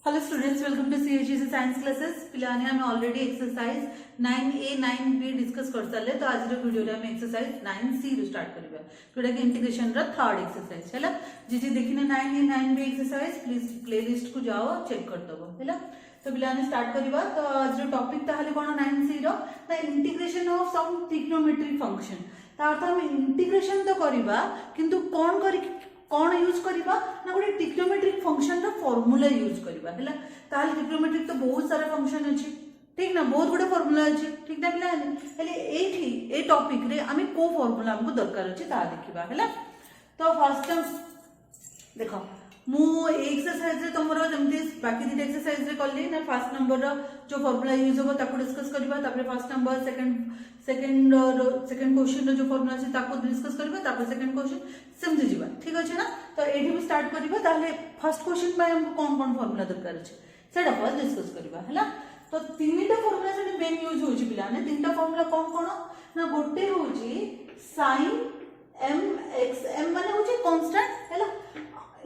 Hello students, welcome to CHEC science classes. पिलाने आम already exercise 9A 9B discuss कर सारे। तो आज वीडियो रे हम एक्सरसाइज 9C रू स्टार्ट करबा, जोटा कि इंटीग्रेशन रा थर्ड एक्सरसाइज हैला। जी देखिने 9A 9B exercise please playlist को जाओ चेक कर दबो हैला। तो पिलाने स्टार्ट करबा। तो आज रो टॉपिक ताहले कोन 9C रो the integration of some trigonometric function. ता अर्थ हम इंटीग्रेशन तो करबा किंतु कोन करी कौन यूज करबा ना गोटे ट्रिग्नोमेट्रिक फंक्शन रो फार्मूला यूज करबा हैला। ताल ट्रिग्नोमेट्रिक तो बहुत सारा फंक्शन अछि, ठीक ना, बहुत गुडे फार्मूला अछि, ठीक ना पिला। हेले एठी ए टॉपिक रे आमे को फार्मूला हमको दरकार अछि ता देखिबा हैला। तो फर्स्ट देखो मु एक्सरसाइज रे तमरो जमती बाकी दिन एक्सरसाइज रे करली ना। फर्स्ट नंबर रो जो फार्मूला यूज होबो ताको डिस्कस करबा, तापर फर्स्ट नंबर सेकंड क्वेश्चन रो जो फार्मूला अछि ताको डिस्कस करबा, तापर सेकंड क्वेश्चन समझ जिबा, ठीक अछि ना। तो एठी भी स्टार्ट करबा। ताले फर्स्ट क्वेश्चन में हमको कोन फार्मूला दरकार अछि सेटा फर्स्ट डिस्कस करबा हैला। तो तीनटा फार्मूला से मेन यूज होछि पिला ने। तीनटा फार्मूला कोन ना गोटे होछि sin mx, m माने होछि कांस्टेंट हैला,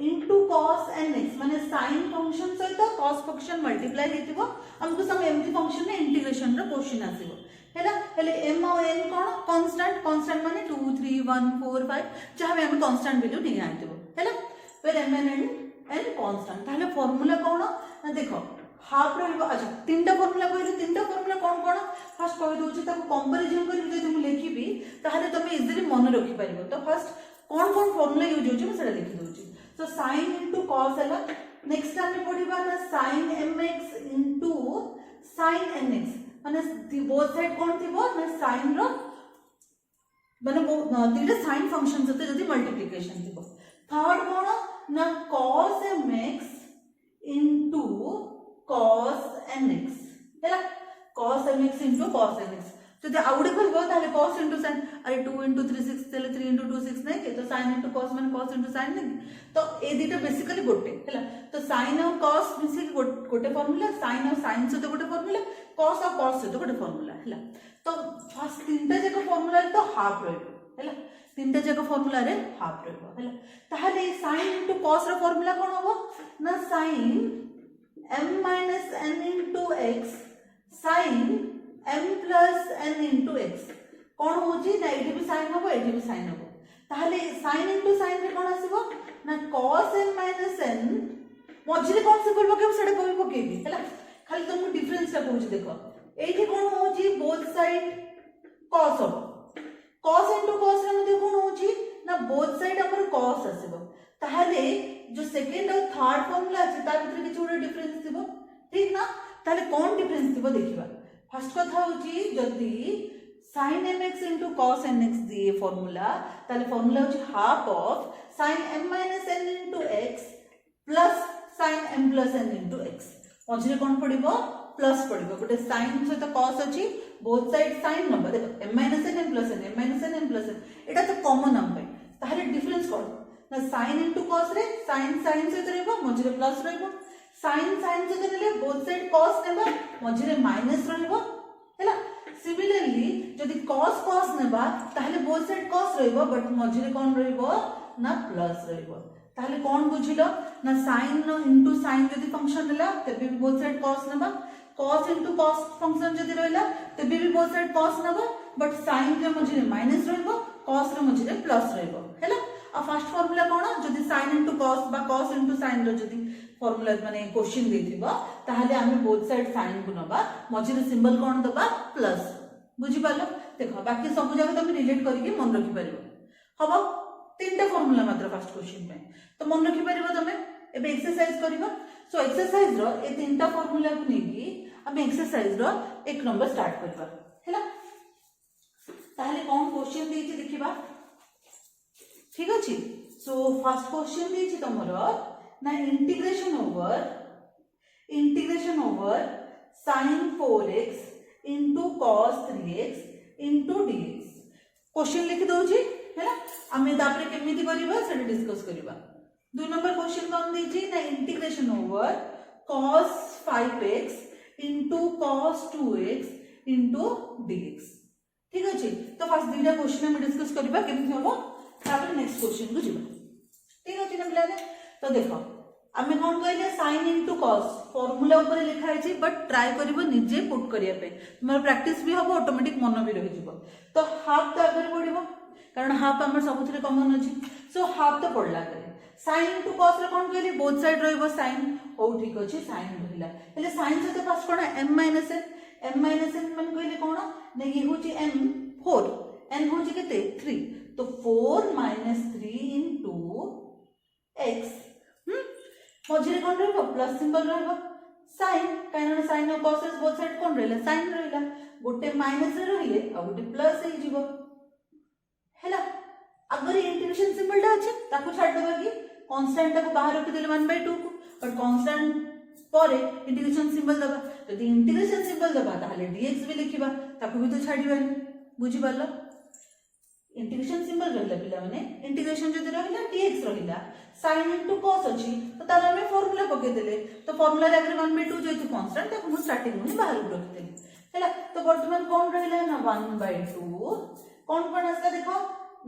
into cos nx माने sin फंक्शन सहित cos फंक्शन मल्टीप्लाई हेतिबो। हमको सब एमटी फंक्शन ने इंटीग्रेशन रो क्वेश्चन आसीबो हैला। हेले m और n कोन कांस्टेंट, कांस्टेंट माने 2 3 1 4 5 जहां में हम कांस्टेंट वैल्यू नहीं आइतबो हैला। फिर m n कांस्टेंट ताले फार्मूला कोन ना देखो हाफ रहबो। अच्छा तीनटा फार्मूला कहले, तीनटा फार्मूला कोन फर्स्ट कहि दोछि ताको कंपैरिजन करि जे तुम लिखिबी ताहले तुम इजीली मन रखि परिबो। तो फर्स्ट कोन फार्मूला यूज होछि मैं सेटा लिखि दोछि। तो sin into cos है। नेक्स्ट हम पढ़िबा ना sin mx into sin nx माने बोथ साइड कोन थिबो ना sin रो माने तीनटा sin फंक्शन सते जदी मल्टीप्लिकेशन थिबो। थर्ड कोन ना cos mx into cos nx हैला, cos mx into cos nx। जदि आउडे कहबो ताले cos into sin, अरे 2 into 3 6 ताले 3 into 2 6 नै के। तो sin into cos माने cos into sin नै। तो ए दिटा बेसिकली गोटे हैला। तो sin और cos मिसी गोटे फार्मूला, sin और sin से तो गोटे फार्मूला, cos और cos से तो गोटे फार्मूला हैला। तो फर्स्ट तीनटा जको फार्मूला रे तो हाफ रहबो हैला, तीनटा जको फार्मूला रे हाफ रहबो हैला। ताहले sin into cos रो फार्मूला कोन होबो ना sin m minus n into x sin m plus n into x कोन होची ना एठी भी sin होबो, एठी भी sin होबो। ताहले sin into sin रे कोन आसीबो ना cos m minus n मझिरे कोन सिंबल पकेबो सेटा कोइ पकेबी हैला। खाली तुमको डिफरेंस ला कहूची देखो, एठी कोन होची बोथ साइड cos होबो, cos into cos रे मध्ये कोन होची ना बोथ साइड हमर cos आसीबो। ताहले जो सेकंड और थर्ड फार्मूला अछि ता भीतर किछ उडे डिफरेंस थिबो, ठीक ना। ताहले कोन डिफरेंस थिबो देखिबा। फर्स्ट कथा होची जदी sin mx into cos nx दिए फार्मूला, ताले फार्मूला होची half of sin m minus n into x plus sin m plus n into x। मझिरे cone पडिबो plus पडिबो, गोटे sin से तो cos अछि, बोथ साइड sin नंबर देखो m minus n m plus n m minus n m plus n एटा तो common हम पे। ताहले difference कोन ना sin into cos रे sin sin से रहबो, मझिरे प्लस रहबो। sin sin से रहले बोथ साइड cos नेबा, मझिरे माइनस रहबो हैला। सिमिलरली जदि cos cos नेबा ताहले बोथ साइड cos रहबो, बट मझिरे कोन रहबो ना प्लस रहबो। ताहले कोन बुझिलो ना sin into sin जदि फंक्शन रहला तबे भी बोथ साइड cos नेबा, cos into cos फंक्शन जदि रहला तबे भी बोथ साइड cos नेबा, बट sin रे मझिरे माइनस रहबो, cos रे मझिरे प्लस रहबो हैला। आ फर्स्ट फार्मूला कोन जदि sin into cos बा cos into sin रो जदि फार्मूला माने क्वेश्चन देथिबो ताहले हमें बोथ साइड sin को नबा, मझिरे सिंबल कोन दबा प्लस। बुझि पालो देखो बाकी सब जगह तुम रिलेट करके मन रखि परिबो। हबो तीनटा फार्मूला मात्र फर्स्ट क्वेश्चन पे तो मन रखि परिबो तमे। एबे एक्सरसाइज करबा। सो एक्सरसाइज रो ए तीनटा फार्मूला को नेकी हम एक्सरसाइज रो एक नंबर स्टार्ट करबा हैला। ताहले कोन क्वेश्चन देछि देखिबा, ठीक अछि। सो फर्स्ट क्वेश्चन देछि तमरो ना integration over sin 4x into cos 3x into dx question लिखि दोछि हैला। हमें तापरे केमिति करिबा सेटा डिस्कस करिबा। दो नंबर क्वेश्चन कोन देछि ना integration over cos 5x into cos 2x into dx, ठीक अछि। तो फर्स्ट दुइटा क्वेश्चन हम डिस्कस करिबा केमिति होबो, तापरे नेक्स्ट क्वेश्चन को जिबा, ठीक अछि ना पिलाने। तो देखो आमे कौन कहले sin into cos फॉर्मूला ऊपर लिखा है बट ट्राई करिवो निजे पुट करिया पे तुमर प्रैक्टिस भी हबो ऑटोमेटिक मन भी रहि जिवो तो हाफ तो आगे पड़िबो कारण हाफ हमर सबुथिरे कॉमन अछि सो हाफ तो पड़ला करे sin into cos रे कोन कहले बोथ साइड रहइबो sin हो ठीक अछि sin रहिला हेले sin से तो फर्स्ट कोन m n मन कहले कोन ने ये होची m 4 n होची केते 3 तो 4 - 3 into x मझे कौन रहा प्लस सिंबल रहा साइन कहीं साइन और कॉस बोथ साइड कौन रहा साइन रहा गोटे माइनस रहिले आ गोटे प्लस हे जीवो हैला अगर इंटीग्रेशन सिंबल टा अछि ताको छाड़ देबा कि कांस्टेंट को बाहर रख देले 1/2 को बट कांस्टेंट परे इंटीग्रेशन सिंबल दबा यदि इंटीग्रेशन सिंबल दबा ताले dx भी लिखिबा ताको भी तो छाड़ीबानी बुझी पालो इंटीग्रेशन सिंबल रहला पिला माने इंटीग्रेशन जदि रहला dx रहला sin into cos अछि तो तार हमें फार्मूला पके देले तो फार्मूला रे अगर 1/2 जेतु कांस्टेंट ताको मु स्टार्टिंग में बाहर रख देले हैला तो वर्तमान कोन रहला ना 1/2 कोन असला देखो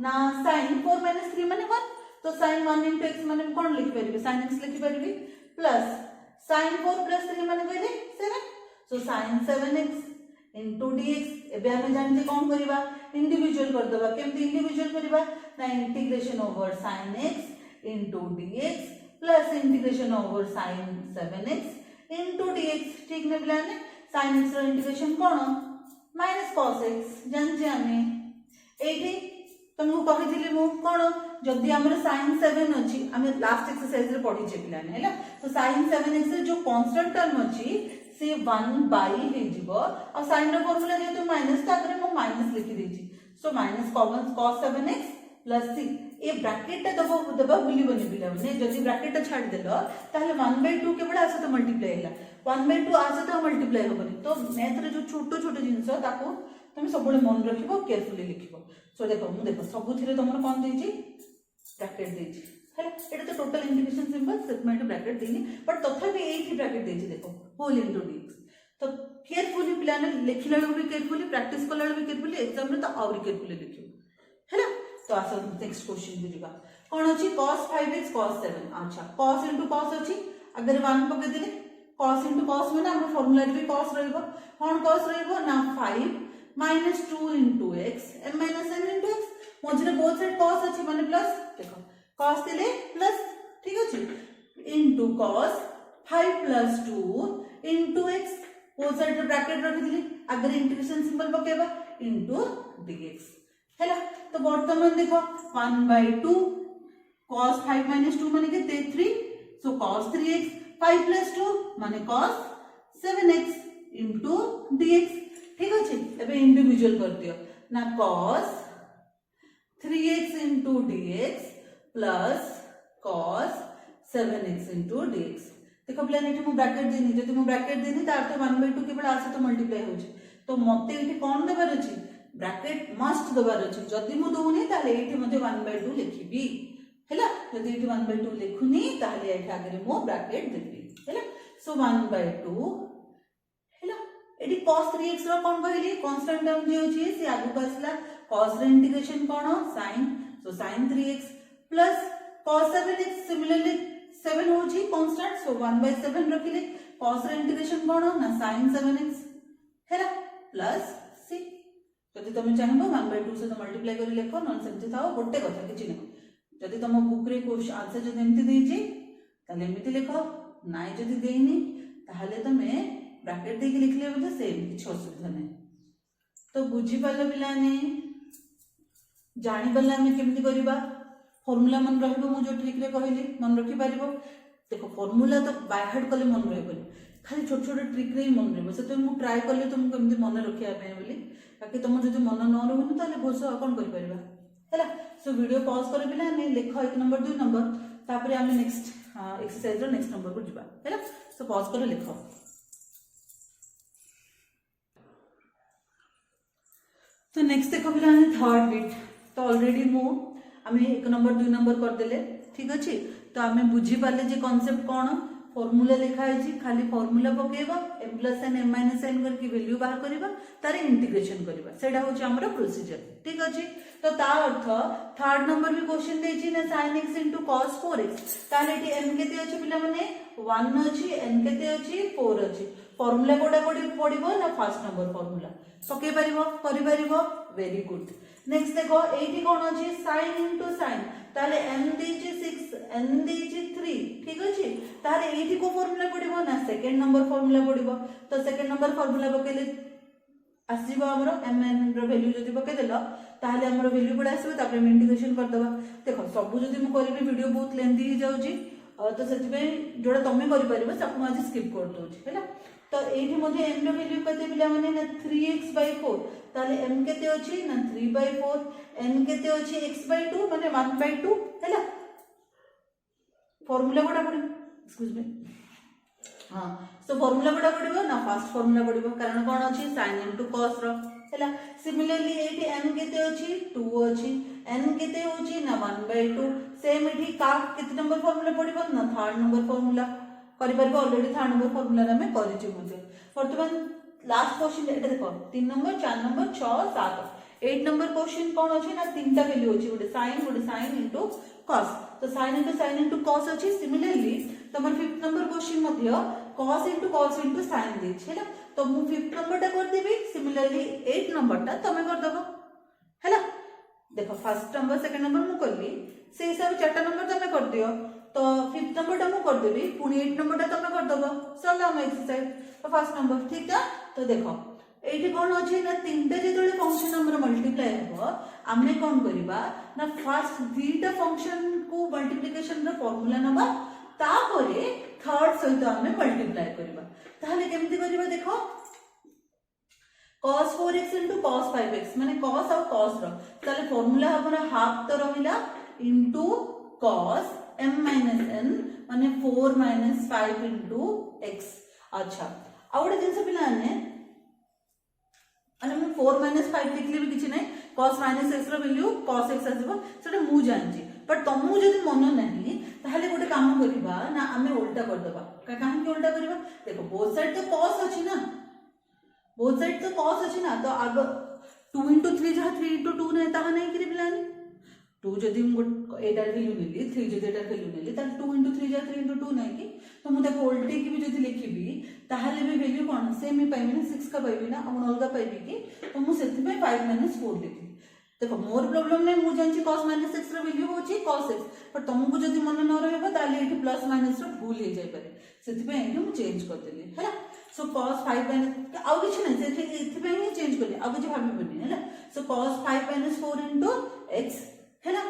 ना sin 4 - 3 माने 1 तो sin 1 into x माने कोन लिखि परबे sin x लिखि परबे प्लस sin 4 + 3 माने कहले 7 सो sin 7x into dx एबे हमें जानते कोन करिबा इंडिविजुअल कर दबा केमति इंडिविजुअल करिबा ना integration over sin x into dx plus integration over sin 7x into dx ठीक ने बिलाने sin x रो इंटीग्रेशन कोन -cos x जानजे हमें एठी तुमको कहिथिली मु कोन जदी हमर sin 7 अछि हमें लास्ट एक्सरसाइज रे पढी जे बिलाने हैला तो sin 7x रे जो कांस्टेंट टर्म अछि से 1 हे जीवो और sin रो फार्मूला जेतु माइनस ताकरे मु माइनस लिखि देछि so minus cos 7x plus c ए ब्रैकेट दबा भूली बनी बिला ने जदी ब्रैकेट छाड़ देलो ताले 1/2 केवल आसे तो मल्टीप्लाई हैला 1/2 आसे तो मल्टीप्लाई होबनी तो मैथ रे जो छोटो छोटो जिंस ताको तुम सब मन रखिबो केयरफुली लिखिबो सो देखो सब थिरे तुमर कोन देछि ब्रैकेट देछि हैला एटा तो total integration symbol segment bracket देनी बट तथापि एही ब्रैकेट देछि देखो होल इनटू dx तो केयरफुली प्लान लिखिला भी केयरफुली प्रैक्टिस कला भी केयरफुली एग्जाम रे तो और केयरफुली लिखियो हैला तो आसो नेक्स्ट क्वेश्चन को दिबा कोन अछि cos 5x cos 7 अच्छा cos into cos अछि अगर 1 पके देले cos into cos माने हम फार्मूला रे भी cos रहइबो कोन cos रहइबो ना 5 - 2 into x m - n into x मझरे बोथ साइड cos अछि माने प्लस देखो cos देले प्लस ठीक अछि into cos 5 + 2 into x both side रे ब्रैकेट रख दिली अगर इंटीग्रेशन सिंबल पकेबा into dx हैला तो वर्तमान देखो 1/2 cos 5 - 2 माने के 3 सो cos 3x 5 + 2 माने cos 7x into dx ठीक अछि एबे इंडिविजुअल कर दियो ना cos 3x into dx plus cos 7x into dx देखो प्लान एठी मु ब्रैकेट देनी जति मु ब्रैकेट देनी तार तो 1/2 केवल आसे तो मल्टीप्लाई होछि तो मते एठी कोन देबार अछि ब्रैकेट मस्ट दबार अछि जदी मु दोनी ताले एठी मते 1/2 लिखिबी हैला जदी एठी 1/2 लिखुनी ताले एठी आगे मु ब्रैकेट देबी हैला सो 1/2 हैला एठी cos 3x रो कोन कहली कांस्टेंट टर्म जे अछि से आगु बसला cos रे इंटीग्रेशन कोन sin so sin 3x plus cos 7x similarly 7 होछि कांस्टेंट सो 1/7 रखिले cos रे इंटीग्रेशन कोन ना sin 7x हैला प्लस c जदि तुम चाहबो 1/2 से तो मल्टीप्लाई करी लेखो नन सेमति थाओ गोटे कथा किछि नै जदि तुम बुक रे क्वेश्चन आंसर जदि एमति देछि ताले एमति लेखो नाइ जदि देइनी ताहले तमे ब्रैकेट देके लिखले बते सेम किछ असुविधा नै तो बुझी पालो पिलाने जानि पल्ला हम केमति करिबा फार्मूला मन रहबो मु जो ठीक रे कहली मन रखि पारिबो देखो फार्मूला तो बाय हार्ट कले मन रहबो खाली छोट छोट ट्रिक रे मन रहबो से तो मु ट्राई करले तुम केमति मन रखिया पे बोली ताकि तुम जदि मन न रहबो ताले भोस कोन करि परिबा हैला सो वीडियो पॉज कर पिला ने लेखो 1 नंबर 2 नंबर तापरे हम नेक्स्ट एक्सरसाइज रो नेक्स्ट नंबर को जिबा हैला सो पॉज कर लेखो तो नेक्स्ट देखो पिला ने थर्ड बिट तो ऑलरेडी मु हमें 1 नंबर 2 नंबर कर देले ठीक अछि तो हमें बुझी पाले जे कांसेप्ट कोन फार्मूला लिखा है जी खाली फार्मूला पकेबा m + n m - n करके वैल्यू बाहर करबा तारे इंटीग्रेशन करबा सेडा होची हमर प्रोसीजर ठीक अछि तो ता अर्थ थर्ड नंबर भी क्वेश्चन देछि ना sin x into cos 4x ताले एटी n केते अछि पिला माने 1 अछि n केते अछि 4 अछि फार्मूला कोडा कोडी पडिबो ना फर्स्ट नंबर फार्मूला पके परिबो करि परिबो वेरी गुड नेक्स्ट देखो एटी कोन अछि sin into sin ताले n देछि 6 n देछि 3 ठीक अछि ताले एटी को फार्मूला पडिबो ना सेकंड नंबर फार्मूला पडिबो तो सेकंड नंबर फार्मूला पकेले आसीबो हमरो mn रो वैल्यू जदी पके देलो ताले हमरो वैल्यू पडा आसीबो तापर हम इंटीग्रेशन कर दबा देखो सब जदी म करबी वीडियो बहुत लेंथी हो जाउची तो सेति पे जोडा तमे करि परिबो सब म आज स्किप कर दोची हैला तो एठी मध्ये m रो वैल्यू कते पिला माने ना 3x/4 ताले m केते अछि ना 3/4 n केते अछि x/2 माने 1/2 हैला फार्मूला कोडा पडी एक्सक्यूज मी हां सो फार्मूला कोडा पडिबो ना फर्स्ट फार्मूला पडिबो कारण कोन अछि sin into cos रो हैला सिमिलरली एटी n केते अछि 2 अछि n केते होछि ना 1/2 सेम एठी का केते नंबर फार्मूला पडिबो ना थर्ड नंबर फार्मूला करि परबो ऑलरेडी थर्ड नंबर फार्मूला रे में करिछि मुझे वर्तमान लास्ट क्वेश्चन एटा देखो 3 नंबर 4 नंबर 6 7 8 नंबर क्वेश्चन कोन अछि ना तीनटा वैल्यू अछि गोटे sin into cos तो sin into cos अछि सिमिलरली तमर 5th नंबर क्वेश्चन मध्ये cos into sin दे छला तो मु 5th नंबर टा कर देबी सिमिलरली 8 नंबर टा तमे कर दबो हैला देखो फर्स्ट नंबर सेकंड नंबर मु करली से हिसाब चारटा नंबर तमे कर दियो तो 5th नंबर टा मु कर देबी पुनी 8 नंबर टा तमे कर दबो सरला हम एक्सरसाइज तो फर्स्ट नंबर ठीक है तो देखो एठी कोन अछि ना तीनटा जेतले फंक्शन हमर मल्टीप्लाई हो आमे कोन करिबा ना फर्स्ट दीटा फंक्शन को मल्टीप्लिकेशन रो फार्मूला नबा तापरे थर्ड सहित आमे मल्टीप्लाई करिबा ताहले केमति करिबा देखो cos 4x into cos 5x माने cos और cos रो ताले फार्मूला हमर हाफ तो रहिला into cos m minus n माने 4 minus 5 into x अच्छा आउडे जिंस पिलाने अने मु 4 minus 5 लिखले भी किछि नै cos minus x रो वैल्यू cos x आसीबो सेटा मु जानछि बट तमु जदि मन नाही ताहले गोटे काम करिबा ना आमे उल्टा कर दबा काहे कि उल्टा करिबा देखो बोथ साइड तो cos अछि ना बोथ साइड तो cos अछि ना तो आग 2 into 3 जहा 3 into 2 नै ताहा नै करि बिलानी 2 जदि एटार वैल्यू नेली 3 जदि एटार वैल्यू नेली त 2 into 3 जहा 3 into 2 नै कि तो मु देखो उल्टे की भी जदि लिखिबी ताहले भी वैल्यू कोन सेम ही पाइबी ना 6 का पाइबी ना हम अलगा पाइबी कि तो मु सेति में 5 - 4 लिखी देखो मोर प्रॉब्लम नै मु जानछि cos - x रो वैल्यू होछि cos x पर तुमको जदि मन न रहबो ताले एठी प्लस माइनस रो भूल हे जाय पारे सेति पे एठी मु चेंज कर देली हैला सो cos 5 - आउ किछ नै सेति एथि पे ही चेंज करली आउ किछ भाबी बनी हैला सो cos 5 - 4 into x हैला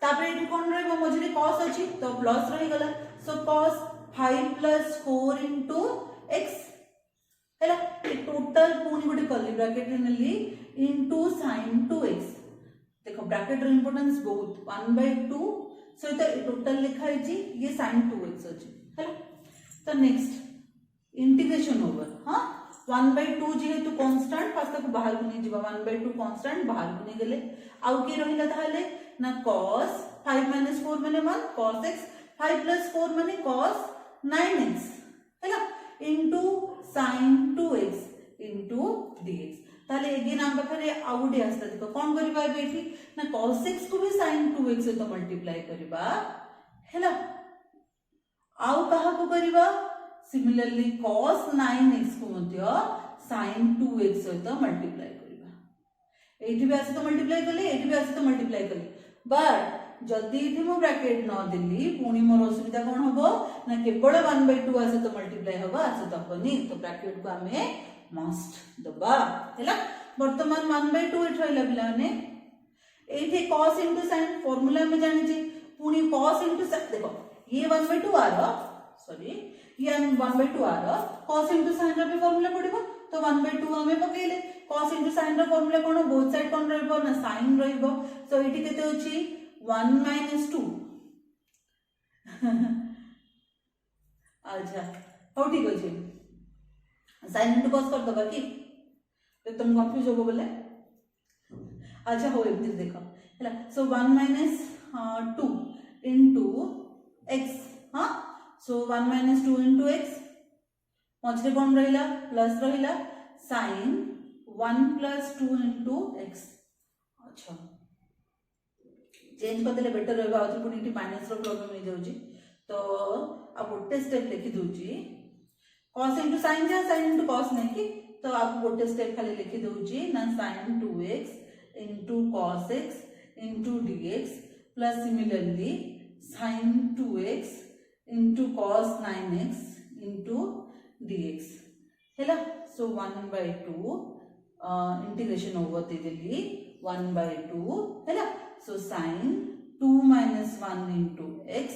तापर एठी कोन रहबो मझरे cos अछि तो प्लस रहि गला सो cos 5 + 4 into x हैला ए टोटल पूनी गोटे करली ब्रैकेट रे नेली into sin 2x देखो ब्रैकेट रो इंपोर्टेंस बहुत 1/2 सो तो टोटल लिखा है जी ये sin 2x अछि हैला तो नेक्स्ट इंटीग्रेशन ओवर हां 1/2 जेहेतु कांस्टेंट फास्ट तक बाहर को नहीं जीवा 1/2 कांस्टेंट बाहर को नहीं गेले आउ के रहिला ताले ना cos 5 - 4 माने 1 cos x 5 + 4 माने cos 9x हैला into sin 2x into dx ताले अगेन हम पाखरे आउडे आस्ता देखो कोन करबा बेठी ना cos x को भी sin 2x से तो मल्टीप्लाई करबा हैला आउ कहा को करबा सिमिलरली cos 9x को मध्य sin 2x से तो मल्टीप्लाई करबा एठी भी आसे तो मल्टीप्लाई करले एठी भी आसे तो मल्टीप्लाई करले बट जदी इथे मो ब्रैकेट न दिली पुनी मोर असुविधा कोन होबो ना केवल 1/2 आसे तो मल्टीप्लाई होबा आसे तो हबनी तो ब्रैकेट को हमें मस्ट दबा हैला वर्तमान 1/2 एठ रहिला बिलाने एठी cos into sin फार्मूला में जानि छी पुनी cos into sin देखो ये 1/2 आरो सॉरी ये 1/2 आरो cos into sin रा भी फार्मूला पडिबो तो 1/2 हमें पकेले cos into sin रा फार्मूला कोन बोथ साइड कोन रहबो ना sin रहबो सो एठी केते होची 1 - 2 अच्छा हो ठीक अछि sin into cos कर दबा की तो तुम कंफ्यूज होबो बोले अच्छा हो एमती देखो हैला सो 1 - 2 into x हां सो 1 - 2 into x मझरे कोन रहिला प्लस रहिला sin 1 + 2 into x अच्छा चेंज करदेले बेटर रहबा आउथि पुनी माइनस रो प्रॉब्लम हो जाउची तो आ गोटे स्टेप लिखि दउची cos into sin जा sin into cos नहीं कि तो आप गोटे स्टेप खाली लिखि दउची ना sin 2x into cos x into dx plus similarly sin 2x into cos 9x into dx हैला so 1/2 integration over देली 1/2 हैला so sin 2 minus 1 into x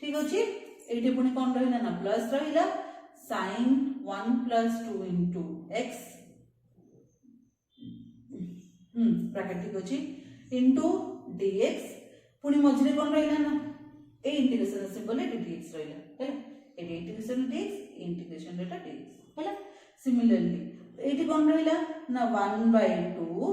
ठीक अछि एठी पुनी कोन रहिला ना प्लस रहिला sin 1 plus 2 into x bracket ठीक अछि into dx पुनी मझरे कोन रहिला ना ए इंटीग्रेशन सिंबल ए dx रहिला हैला ए इंटीग्रेशन dx इंटीग्रेशन डेटा dx हैला सिमिलरली एठी कोन रहिला ना 1/2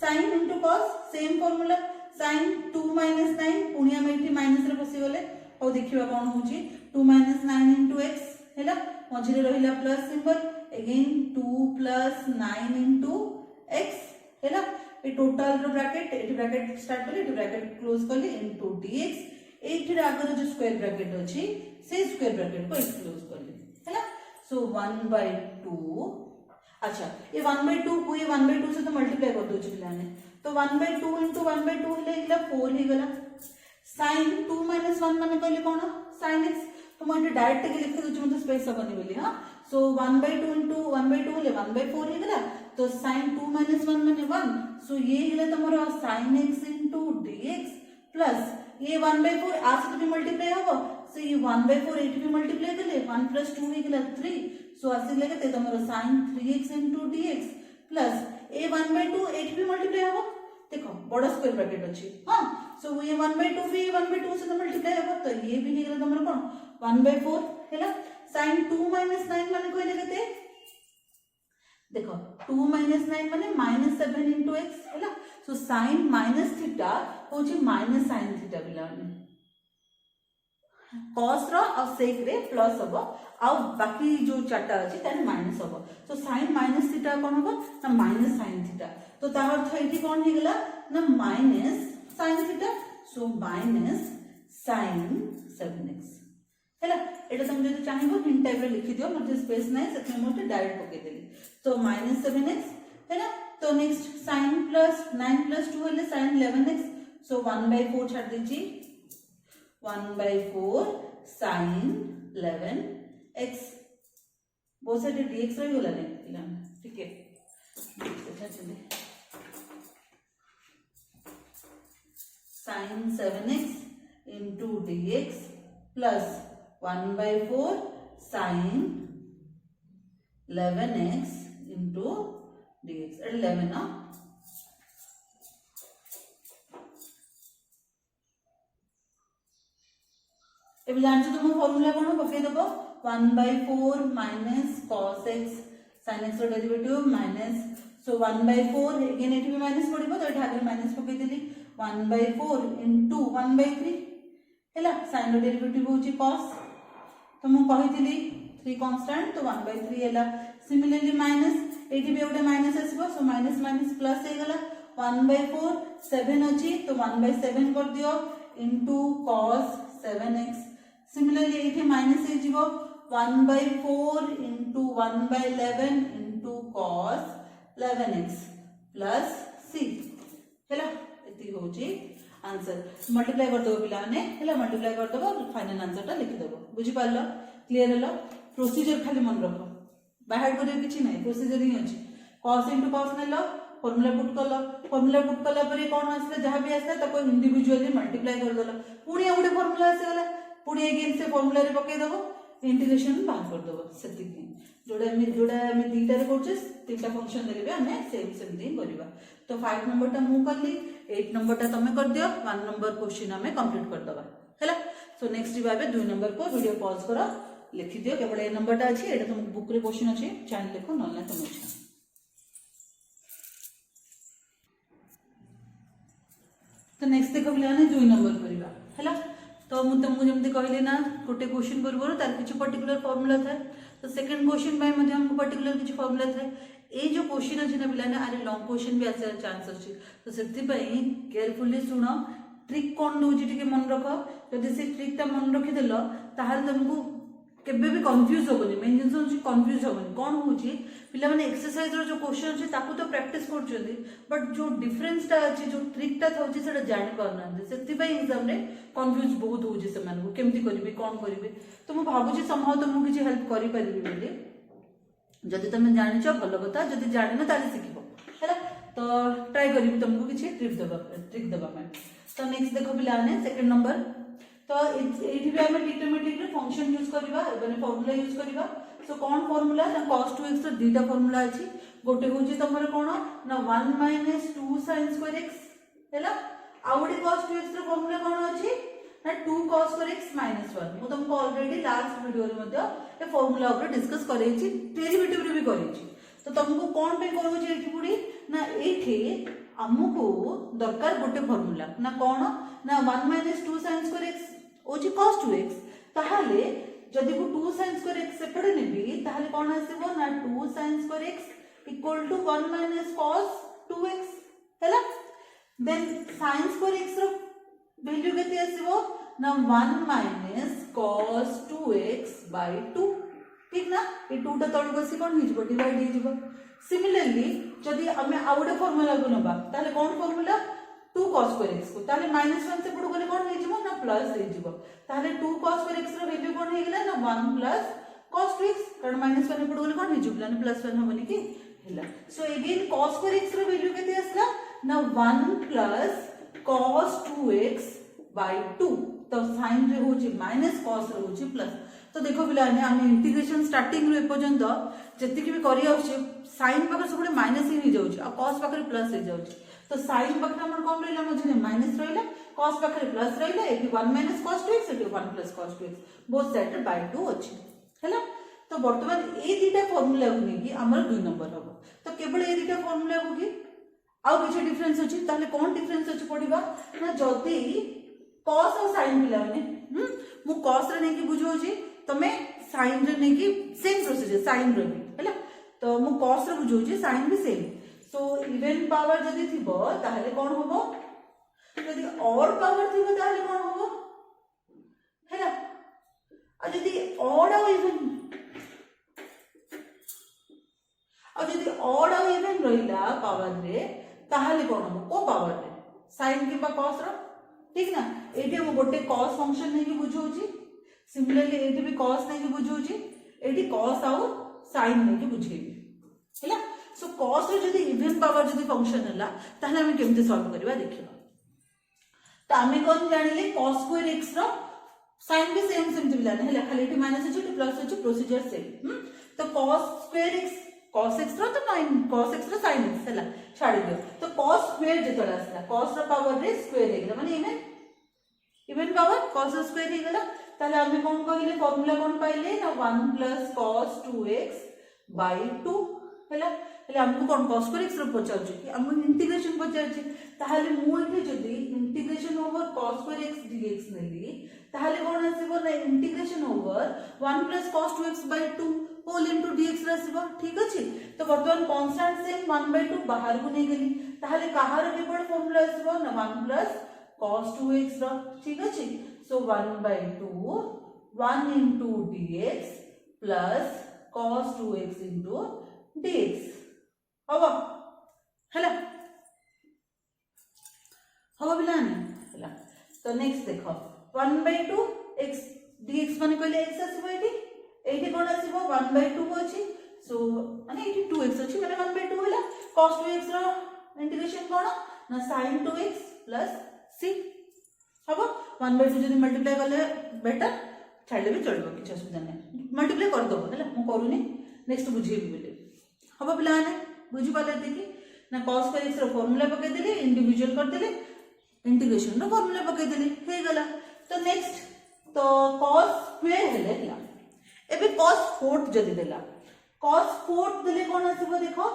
sin into cos same formula sin 2 minus 9 पुनी हम एठी माइनस रे बसी गले और देखिबा कोन होची 2 minus 9 into x हैला मझरे रहिला plus symbol again 2 plus 9 into x हैला ए टोटल रो ब्रैकेट एठी ब्रैकेट स्टार्ट करले एठी ब्रैकेट क्लोज करले into dx एठी आगर जो स्क्वायर ब्रैकेट अछि से स्क्वायर ब्रैकेट को क्लोज करले हैला सो 1/2 अच्छा ये 1/2 को ये 1/2 से तो मल्टीप्लाई कर दोछि पिलाने तो 1/2 into 1/2 हेले इला 4 हे गला sin 2 minus 1 माने कहले कोन sin x तो मैं डायरेक्ट के लिख दोछि मतलब स्पेस बनी बोली हां सो 1/2 into 1/2 हेले 1/4 हे गला तो sin 2 minus 1 माने 1 सो ये हेले तमरो sin x into dx plus ये 1/4 आज से भी मल्टीप्लाई होबो सो ये 1/4 8 भी मल्टीप्लाई करले 1 plus 2 हे गला 3 सो आसी लेके ते तमरो sin 3x into dx plus ए 1/2 8 भी मल्टीप्लाई होबो देखो बड़ा स्क्वायर ब्रैकेट अछि हां सो ये 1/2 भी 1/2 से तो मल्टीप्लाई होबो तो ये भी हे गला तमरो कोन 1/4 हैला sin 2 minus 9 माने कोइले केते देखो 2 minus 9 माने -7 into x हैला सो sin minus थीटा होची minus sin थीटा बिलाने cos रो और sec रे प्लस होबो आ बाकी जो चाटा अछि तने माइनस होबो तो sin minus थीटा कोन होबो ना minus sin थीटा तो ता अर्थ एठी कोन हे गेला ना minus sin theta so minus sin 7x हैला एटा तुम जदि चाहिबो हिंट टाइप रे लिखि दियो मतलब स्पेस नै सेते मोटे डायरेक्ट पके देली तो -7x हैला तो नेक्स्ट sin plus 9 plus 2 हेले sin 11x सो 1/4 छाड़ दीची 1/4 sin 11x बहुत सारे dx रही होला ने इला ठीक है अच्छा चले sin 7x into dx plus 1/4 sin 11x into dx 11 ना ए जान तुम फार्मूला कोन पके देबो 1/4 minus cos x sin x रो डेरिवेटिव माइनस सो 1/4 अगेन एठी भी माइनस पड़िबो तो एठी आगे माइनस पके देली 1/4 into 1/3 हैला sin रो डेरिवेटिव होची cos तो मु कहितली 3 कांस्टेंट तो 1/3 हैला सिमिलरली माइनस एठी भी ओटे माइनस आसीबो सो माइनस माइनस प्लस हे गला 1/4 7 अछि तो 1/7 कर दियो into cos 7x सिमिलरली एठी माइनस हे जीवो 1/4 into 1/11 into cos 11x plus c हैला एती होची आंसर मल्टीप्लाई कर दो पिला ने हैला मल्टीप्लाई कर दबो फाइनल आंसर ता लिखि दबो बुझी पारलो क्लियर हलो प्रोसीजर खाली मन रखो बाहर करे किछि नै प्रोसीजर ही अछि cos into cos नेलो फॉर्मूला पुट कला परे कोन आसले जहां भी आसले ताको इंडिविजुअली मल्टीप्लाई कर देलो पुनी आ गुटे फॉर्मूला आसे गला पुनी अगेन से फॉर्मूला रे पके दबो इंटीग्रेशन बाहर कर दबो सेति जोड़ा में दीटा रे करछे तीनटा फंक्शन देले बे हमें सेम दिन करबा तो 5 नंबर ता मु करली 8 नंबर ता तमे कर दियो 1 नंबर क्वेश्चन हमें कंप्लीट कर दबा हैला सो नेक्स्ट भाबे 2 नंबर को वीडियो पॉज करो लिखि दियो केवल ए नंबर ता अछि एटा तुम बुक रे क्वेश्चन अछि चैनल देखो नॉन तुम अछि तो नेक्स्ट देखो बिलाने 2 नंबर करबा हैला तो मु तुमको जमते कहले ना गोटे क्वेश्चन करबो तार किछ पर्टिकुलर फार्मूला था तो सेकंड क्वेश्चन में हमको पर्टिकुलर किछ फार्मूला था ए जो क्वेश्चन अच्छी ना पिलाने अरे लॉन्ग क्वेश्चन भी आसार चांस अच्छी तो से केयरफुली शुण ट्रिक कौन दूसरी टे मन रख जदि से ट्रिकटा मन रखिदेल ताहले तुमको केबे भी कंफ्यूज होबनी मेन जिंस होची कंफ्यूज होबनी कौन होची पिला माने एक्सरसाइज रो जो क्वेश्चन अछि ताकू तो प्रैक्टिस करछोंदी बट जो डिफरेंस टा अछि जो ट्रिक टा थाउची सेटा जानि पारनांदी सेति पई एग्जाम रे कंफ्यूज बहुत होची से मानू केमती करबी कोन करबी तो मु भाबुची समहाउ तुमको किछि हेल्प करि परिबी बोली जदि तुम जानिछ भलो कथा जदि जानिनो ताले सिखिबो हैला तो ट्राई करबी तुमको किछि ट्रिक देबा में तो नेक्स्ट देखो पिलाने सेकंड नंबर तो एठी भी हम ट्रिग्नोमेट्रिक रे फंक्शन यूज करबा माने फार्मूला यूज करबा सो कोन फार्मूला ना cos 2x रो दीटा फार्मूला अछि गोटे होची तमर कोन ना 1 - 2 sin square x हैला आउडी cos 2x रो फार्मूला कोन अछि ना 2 cos square x - 1 मु तुमको ऑलरेडी लास्ट वीडियो रे मध्ये ए फार्मूला ऊपर डिस्कस करै छी डेरिवेटिव रे भी करै छी तो तुमको कोन पे करू छी एठी पुडी ना एठी हमको दरकार गोटे फार्मूला ना कोन ना 1 - 2 sin square x ओची cos 2x ताहाले जदि को 2 sin square x सेपड़े नेबी ताहाले कोन आसीबो ना 2 sin square x equal to 1 - cos 2x हैला देन sin square x रो वैल्यू केते आसीबो ना 1 - cos 2x / 2 ठीक ना ए 2 टा तळ बसी कोन हि जबो डिवाइड हि जबो सिमिलरली जदि हमें आउडे फार्मूला को नबा ताहाले कोन फार्मूला 2 cos square x को ताले -1 से पड़ गले कोन हे जिवो ना प्लस हे जिवो ताले 2 cos square x रो वैल्यू कोन हे गेला ना 1 + cos 2x कारण -1 से पड़ गले कोन हे जिवो ना +1 होबनी की हैला so again cos square x रो वैल्यू केते आसला ना 1 + cos 2x / 2 तो sin रे होची -cos रे होची प्लस तो देखो पिलाने हम इंटीग्रेशन स्टार्टिंग रो पर्यंत जति की भी करी आउछ sin पाकर सब माइनस ही जाउछ आ cos पाकर प्लस हे जाउछ तो sin पाकर हमर कम रहला मझे माइनस रहला cos पाकर प्लस रहला eighty 1 - cos 2x eighty 1 + cos 2x both side / 2 अछि हैला तो वर्तमान ए दीटा फार्मूला को नेकी हमर 2 नंबर हबो तो केवल ए दीटा फार्मूला को की आ किछ डिफरेंस अछि ताले कोन डिफरेंस अछि पडिबा ना जदी cos और sin पिला माने मु cos रे नेकी बुझो छी तमे sin रे नेकी सेम प्रोसीजर sin रे हैला तो मु cos रे बुझो छी sin भी सेम सो इवन पावर जदी थिबो ताहले कोन होबो जदी और पावर थिबो ताहले कोन होबो हैला आ जदी ऑड और इवन आ जदी ऑड और इवन रहिला पावर रे ताहले कोन होबो को पावर रे sin किबा cos रो ठीक ना एठी हम गोटे cos फंक्शन नै कि बुझो छी सिमिलरली एठी भी cos नै कि बुझो छी एठी cos और sin नै कि बुझेबी हैला सो cos रे जदी इवन पावर जदी फंक्शन हला ताहले हम केमते सॉल्व करबा देखिबा तो हमें कोन जानिले cos स्क्वायर x रो sin भी सेम सेम दिला हला खाली एठी माइनस अछि तो प्लस अछि प्रोसीजर सेम तो cos square x cos x रो तो cos x रो sin x हला छाडी दियो तो cos स्क्वायर जेतला आसला cos रो पावर रे स्क्वायर हे गेला माने इवन पावर cos स्क्वायर हे गेला ताले हमें कोन कहिले फार्मूला कोन पाइले ना 1 + cos 2x / 2 हैला हेले हमको कोन cos स्क्वायर x रो पचाउ छी हम इंटीग्रेशन पचाउ छी ताहाले मु एठी जदी integration over cos square x dx नेली ताहाले कोन आसीबो ना integration over 1 + cos 2x / 2 whole into dx आसीबो ठीक अछि तो वर्तमान कांस्टेंट सेम 1/2 बाहर को नै गेली ताहाले काहार केवल फार्मूला आसीबो ना 1 + cos 2x रो ठीक अछि सो 1/2 1 into dx plus cos 2x into dx हवा हला हवा बिलाने हला तो नेक्स्ट देखो 1/2 x dx माने कहले x आसीबो एठी कोन आसीबो 1/2 अछि सो माने एठी 2x अछि माने 1/2 होला cos 2x रो इंटीग्रेशन कोन ना sin 2x plus c हबो 1/2 जदी मल्टीप्लाई करले बेटर छाडले भी चलबो किछ असुविधा नै मल्टीप्लाई कर दबो हला मु करूनी नेक्स्ट बुझिबी बोले हबो पिलाने बुझि पाले देखि ना cos स्क्वायर x रो फार्मूला पके देले इंडिविजुअल कर देले इंटीग्रेशन रो फार्मूला पके देले हे गला तो नेक्स्ट तो cos स्क्वायर हेले ला एबे cos 4 जदी देला cos 4 देले कोन आसीबो देखो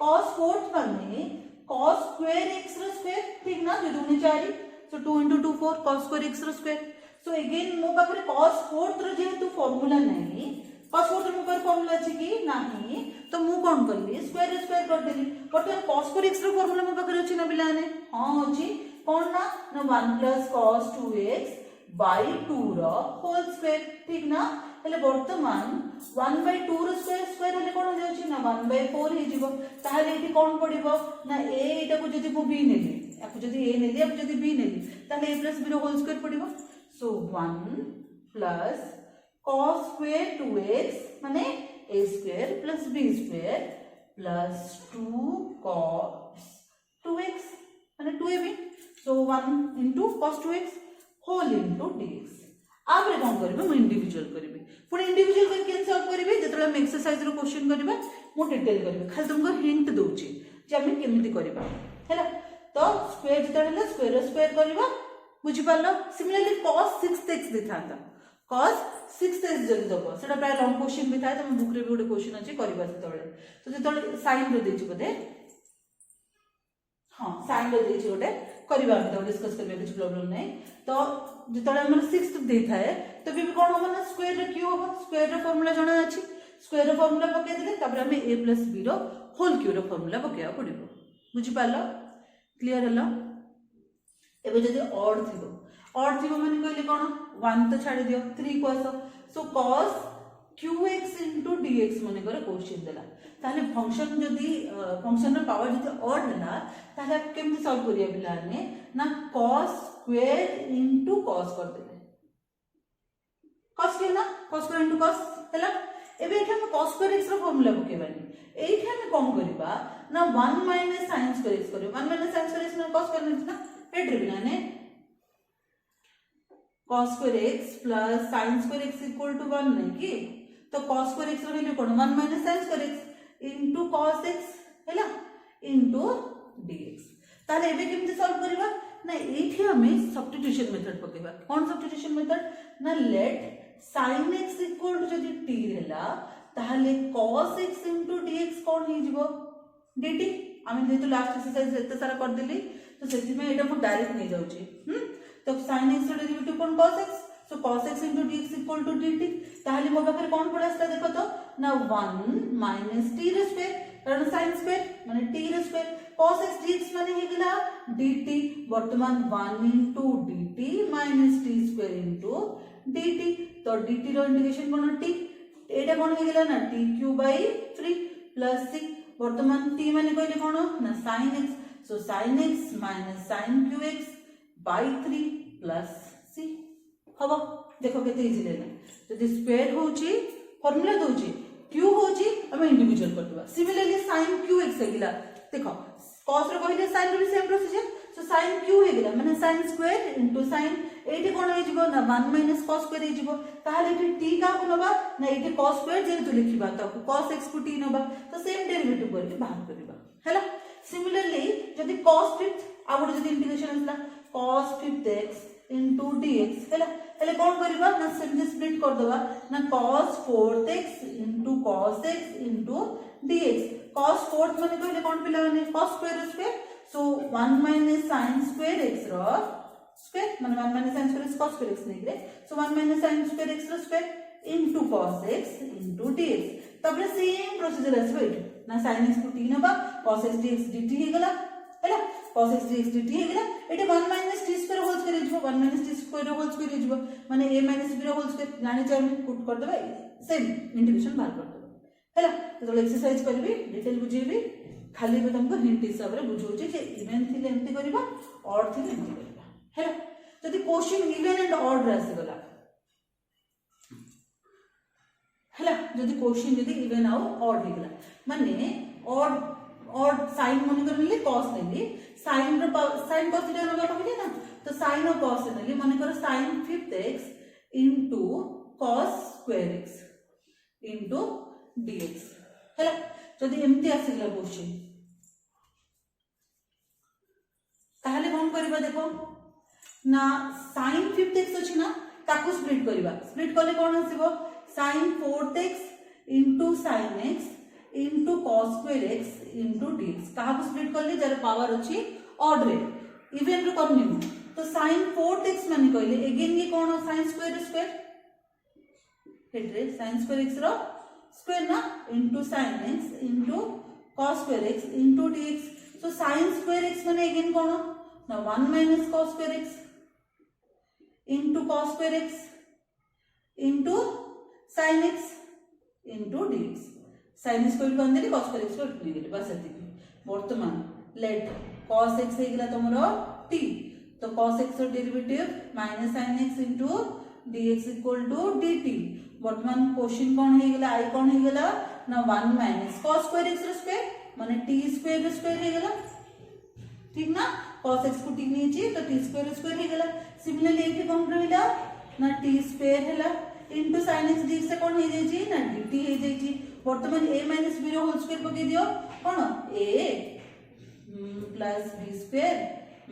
cos 4 माने cos स्क्वायर x रो स्क्वायर ठीक ना जो 2 4 सो 2 into 2 4 cos स्क्वायर x रो स्क्वायर सो अगेन मो पाखरे cos 4 रो जेहेतु फार्मूला नै cos फोर्थ रो पर फार्मूला अछि कि नाही तो मु कोन करली स्क्वायर कर देली बर्तमान cos स्क्वायर x रो फार्मूला मो पाखरे अछि ना पिलाने हां अछि कोन ना 1 + cos 2x by 2 रो होल स्क्वायर ठीक ना हेले वर्तमान 1/2 रो स्क्वायर हेले कोन हो जाउछि ना 1/4 हे जिवो ताहले एठी कोन पडिबो ना a एटा को जदी मु b नेली याकु जदी a नेली याकु जदी b नेली ताहले a + b रो होल स्क्वायर पडिबो सो 1 + cos square 2x माने a square plus b square plus 2 cos 2x माने 2ab so 1 into cos 2x whole into dx आबरे कोन करबे मु इंडिविजुअल करबे पुनी इंडिविजुअल कर के सॉल्व करबे जतला हम एक्सरसाइज रो क्वेश्चन करबा मु डिटेल करबे खाली तुमको हिंट दोउची जे हम केमिति करबा हैला तो स्क्वायर जतला हैला स्क्वायर करबा बुझि पालो similarly cos 6x दिथाता cos 6x जदी दबो सेटा प्राय लॉन्ग क्वेश्चन भी थाए तुम बुक रे भी गोटे क्वेश्चन अछि करबा सेतळे तो जेतळे साइन रो देछि बदे हां साइन रो देछि गोटे करबा तो डिस्कस करबे कुछ प्रॉब्लम नै तो जेतळे हमर 6th दे थाए तो भी कोन हो ना स्क्वायर रो क्यू हो स्क्वायर रो फार्मूला जणा अछि स्क्वायर रो फार्मूला पके दिले तब हमें a + b रो होल क्यू रो फार्मूला पकेया पड़िबो बुझि पालो क्लियर हलो एबे जदी ऑड थिबो माने कहले कोन 1 तो छाडी दियो 3 को आसो सो cos qx * dx माने करे क्वेश्चन देला ताले फंक्शन जदी फंक्शन रो पावर जदी ऑड हैला ताले केमति सॉल्व करिया बिलाने ना cos स्क्वायर * cos कर देले cos के ना cos स्क्वायर * cos हैला एबे एठा हम cos स्क्वायर x रो फार्मूला पकेबानी एठा हम कोन करबा ना 1 - sin स्क्वायर x करबा 1 - sin स्क्वायर x ना cos स्क्वायर x ना एट्री बिलाने cos square x plus sin square x equal to 1 नहीं कि तो cos square x रो वैल्यू कोन 1 minus sin square x into cos x हैला into dx ताले एबे केमति सॉल्व करबा ना एठी हमें सब्स्टिट्यूशन मेथड पकेबा कोन सब्स्टिट्यूशन मेथड ना late sin x equal to जदी t हैला ताले cos x into dx कोन हे जिवो dt आमे जेतु लास्ट एक्सरसाइज एते सारा कर देली तो सेति में एटा मु डायरेक्ट नै जाउची तो sin x रो derivative cone cos x so cos x into dx equal to dt ताहले मो पाखरे कोन पड़ासला देखो तो ना 1 minus t रो स्क्वायर कारण sin स्क्वायर माने t रो स्क्वायर cos x dx माने हे गेला dt वर्तमान 1 into dt minus t square into dt तो dt रो इंटीग्रेशन कोन t एटा कोन हे गेला ना t q by 3 plus c वर्तमान t माने कहले कोन ना sin x so sin x minus sin qx by 3 plus c हबो देखो केते इजी लेना जदी स्क्वायर होची फार्मूला दोची q होची हम इंडिविजुअल करतबा सिमिलरली sin qx हेगिला देखो cos रो कहले sin रो भी same procedure so sin q हेगिला माने sin स्क्वायर इनटू sin एठी कोन हे जिवो ना 1 minus cos स्क्वायर हे जिवो ताहाले एठी t का बनबा ना एठी cos स्क्वायर जे तु लिखिबा त cos x को t नबा तो सेम डेरिवेटिव करके बाहर करबा हैला सिमिलरली जदी cos फिफ्थ आगो जदी इंटीग्रेशन असला cos 5x into dx हैला हेले कोन करबा ना सिंपली स्प्लिट कर देबा ना cos 4x into cos x into dx cos 4th माने कहले कोन पिला माने cos square so 1 minus sin square x रो स्क्वायर माने 1 minus sin square cos square x नै रे so 1 minus sin square x रो square into cos x into dx तबरे सेम प्रोसीजर आसबो एठी ना sin x को t नबा cos x dx dt हे गेला हैला cos x dx dt हे गेला एठी 1 minus t square whole square जिवो 1 minus t square whole square जिवो माने a minus b whole square जानि छ हम पुट कर देबा सेम इंटीग्रेशन बाहर कर देबा हैला तो एक्सरसाइज करबी डिटेल बुझेबी खाली भी तुमको हिंट हिसाब रे बुझौची जे इवन थिले एंती करबा ऑड थिले एंती करबा हैला जदी क्वेश्चन इवन एंड ऑड रास गला हैला जदी क्वेश्चन जदी इवन आउ ऑड हे गला माने ऑड और sin मन करले cos नेली sin रो sin cos थीटा नबा कहले ना तो sin और cos नेली मन कर sin 5x into cos square x into dx हैला जदी एमती आसीला क्वेश्चन ताहले कोन करबा देखो ना sin 5x अछि ना ताकू स्प्लिट करबा स्प्लिट करले कोन आसीबो sin 4x into sin x into cos square x into dx कहा को स्प्लिट करले जर पावर अछि ऑड रे इवन रो करनी तो sin 4x माने कहले अगेन ये कोन sin स्क्वायर स्क्वायर हेट्रे sin स्क्वायर x रो स्क्वायर ना into sin x into cos square x into dx. so sin square x माने अगेन कोन ना 1 minus cos square x into cos square x into sin x into dx. sin square को अंदर cos square x को लिख गेले बस एति वर्तमान लेट cos x हे गेला तमरो t तो cos x रो derivative minus sin x into dx equal to dt. वर्तमान क्वेश्चन कोन हे गेला i कोन हे गेला ना 1 minus cos स्क्वायर x रो स्क्वायर माने t स्क्वायर रो स्क्वायर हे गेला ठीक ना cos x को t नीचे तो t स्क्वायर रो स्क्वायर हे गेला. सिमिलरली एठी कोन रहिला ना t स्क्वायर हेला into sin x dx से कोन हे जाई छी ना dt हे जाई छी. वर्तमान a minus b रो होल स्क्वायर पके दियो कोन a plus b square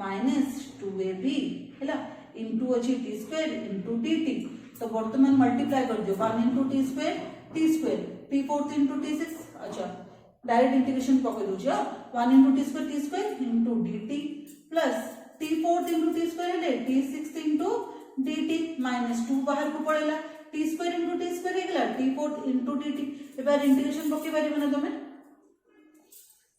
minus 2ab हेला into अछि t स्क्वायर into dt. तो वर्तमान मल्टीप्लाई कर दियो 1 into t square t 4 into t 6 अच्छा डायरेक्ट इंटीग्रेशन पके दो छ 1 into t square into dt plus t 4 into t square ले t 6 into dt minus 2 बाहर को पड़ेला t square into t square हेगला t 4 into dt. एबार इंटीग्रेशन पके बारे बना दो मैं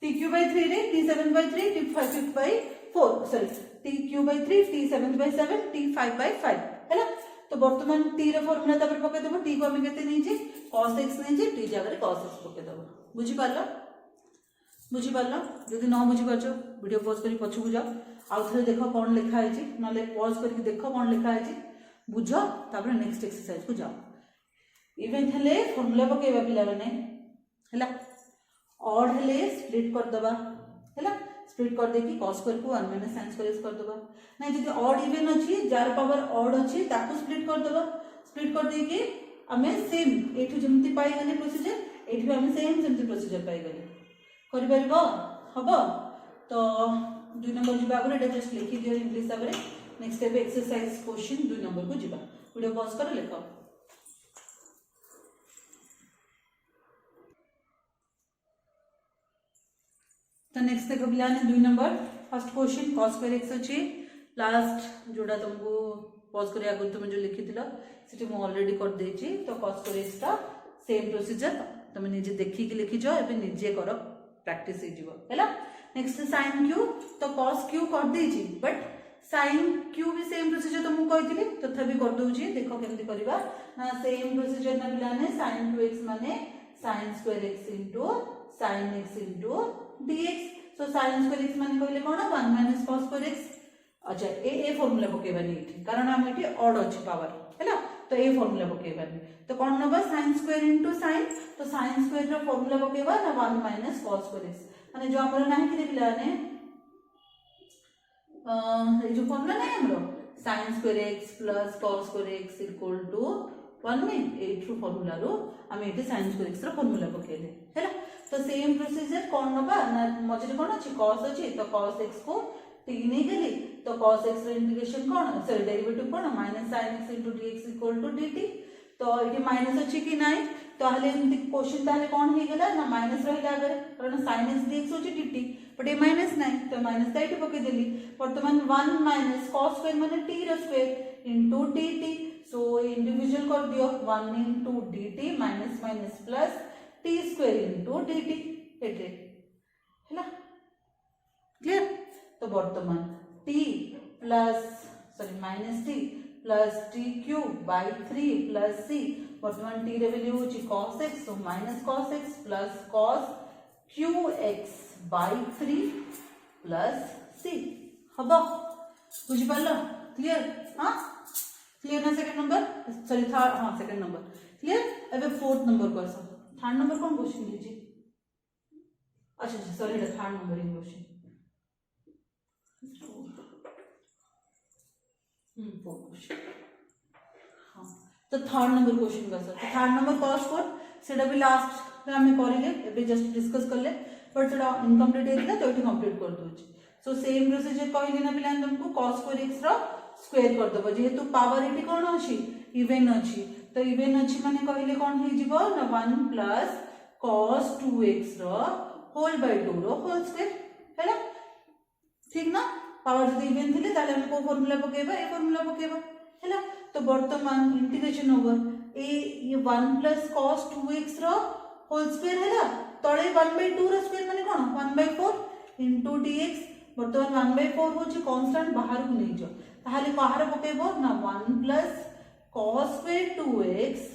t क्यूब by 3 रे t 7 by 3 t 5 by 4 sorry t cube by 3 t 7 by 7 t 5 by 5 हैला. तो वर्तमान t रे फार्मूला तबर पके देबो t को हम केते नीचे cos x नीचे t जगह cos x पके देबो. बुझी पारलो यदि न बुझी पाछो वीडियो पॉज करी पछु बुझा आउ थरे देखो कोन लिखा है छी नले पॉज करके देखो कोन लिखा है छी बुझो तापर नेक्स्ट एक्सरसाइज को जाओ. इवेंट हेले फार्मूला पकेबा पिला माने हैला ऑड हेले स्प्लिट कर दबा हैला स्प्लिट कर दे कि cos स्क्वायर को 1 minus sin स्क्वायर कर दबा नै जदि ऑड इवन अछि जार पावर ऑड अछि ताको स्प्लिट कर दे कि हमें सेम एठु जेमति पाई गले प्रोसीजर एठु हमें सेम जेमति प्रोसीजर पाई गले करि परबो हबो. तो 2 नंबर जिबा आगरे एटा जस्ट लिखि दियो इंग्लिश साबरे next step exercise question 2 number को जिबा वीडियो पॉज कर लिखो. तो नेक्स्ट देखो पिलाने 2 number first question cos square x अछि लास्ट जोडा तुमको पॉज करे आगु तुम जो लिखि दिलो सेठी मो ऑलरेडी कर देई छी. तो cos स्क्वायर x ता सेम प्रोसीजर तुम निजे देखि के लिखि जाओ एबे निजे करो प्रैक्टिस हे जीवो हैला. नेक्स्ट sin q तो cos q कर देई छी बट sin q भी सेम प्रोसीजर तुमको कहिथिले तथापि कर दउ छी देखो केमति करबा ना सेम प्रोसीजर ना पिलाने sin qx माने sin square x sin x dx. सो sin स्क्वायर x माने कहले कोन 1 minus cos स्क्वायर x. अच्छा ए फार्मूला पकेबानी इठी कारण हम इठी ऑड अछि पावर हैला तो ए फार्मूला पकेबानी तो कोन नबा sin स्क्वायर sin तो sin स्क्वायर रो फार्मूला पकेबा ना 1 minus cos स्क्वायर x माने जो हमरो नाही कि पिलाने ए जो फार्मूला नाही हमरो sin square x plus cos square x equal to 1 में ए ट्रू फार्मूला रो हम इठी sin स्क्वायर x रो फार्मूला पकेले हैला. तो सेम प्रोसीजर कोन नबा ना मजरे कोन अछि cos अछि तो cos x को t नै गेली तो cos x row integration cone sorry derivative cone minus sin x into dx equal to dt. तो इठी माइनस अछि कि नाही तो हले क्वेश्चन ताले कोन हे गेला ना माइनस रहिला अगर कारण sin x dx अछि dt बट ए माइनस नाही तो माइनस ताइट पके देली. वर्तमान 1 minus cos स्क्वायर माने t रो square into dt. So individual कर दियो 1 into dt minus minus plus t square into dt एटे हैला क्लियर. तो वर्तमान t plus sorry minus t plus t cube by 3 plus c वर्तमान t रे वैल्यू होची cos x तो minus cos x plus cos qx by 3 plus c हबो बुझि पालो क्लियर. हां क्लियर ना सेकंड नंबर सॉरी थर्ड हां सेकंड नंबर क्लियर. एबे fourth number question third number कौन क्वेश्चन लीजिए अच्छा sorry third number in question हाँ तो थर्ड नंबर क्वेश्चन का sir third number cos square सेटा भी लास्ट रे हमें करिले एबे जस्ट डिस्कस करले बट सेटा इनकम्प्लीट हेतिला तो एठी कंप्लीट कर दोछि. सो सेम प्रोसीजर कहले ना पिलान तुमको cos स्क्वायर x रो स्क्वायर कर दबो जेहेतु पावर एठी कोन अछि इवन अछि तो इवन अछि माने कहले कोन हे जिवो ना 1 प्लस cos 2x रो होल बाय 2 रो होल स्क्वायर हैला ठीक ना. पावर जदि इवन थिले ताले हम को फार्मूला पकेबा ए फार्मूला पकेबा हैला. तो तो वर्तमान इंटीग्रेशन ओवर ये 1 प्लस cos 2x रो होल स्क्वायर हैला तळे 1/2 रो स्क्वायर माने कोन 1/4 इनटू dx वर्तमान 1/4 होची कांस्टेंट बाहर को नै जो ताहाले बाहर पकेबो ना 1 plus cos square 2x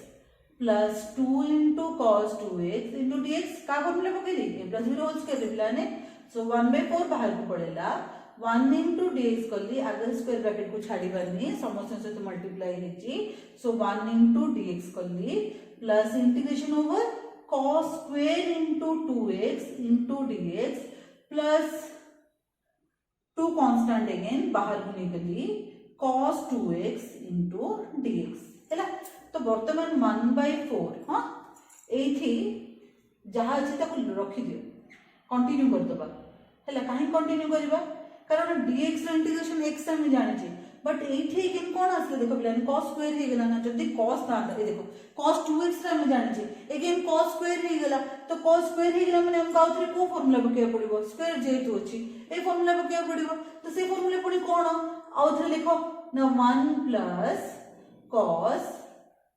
plus 2 into cos 2x into dx का फॉर्मूला पके दी a plus b whole square पिलाने सो 1/4 बाहर को पड़ेला 1 into dx कली आगे स्क्वायर ब्रैकेट को छाड़ी बारनी समस्त से तो मल्टीप्लाई हेची सो 1 into dx कली plus integration over cos square into 2x into dx plus 2 constant again बाहर को निकली cos 2x into dx हैला तो वर्तमान 1/4 हां एथि जहा अछि ताको रखि दियो कंटिन्यू कर दबा हैला काहे कंटिन्यू करबा कारण dx रो इंटीग्रेशन x हम जाने छी बट एठी किन कोन आसले देखो बिलान cos स्क्वायर हे गेला ना जदी cos था ए देखो cos 2x हम जाने छी अगेन cos स्क्वायर हे गेला तो cos स्क्वायर हे गेला माने हम काउथरे को फार्मूला बके पड़िबो स्क्वायर जेतु अछि ए फार्मूला बके पड़िबो तो से फार्मूला पड़ी कोन आउथरे लिखो ना 1 प्लस cos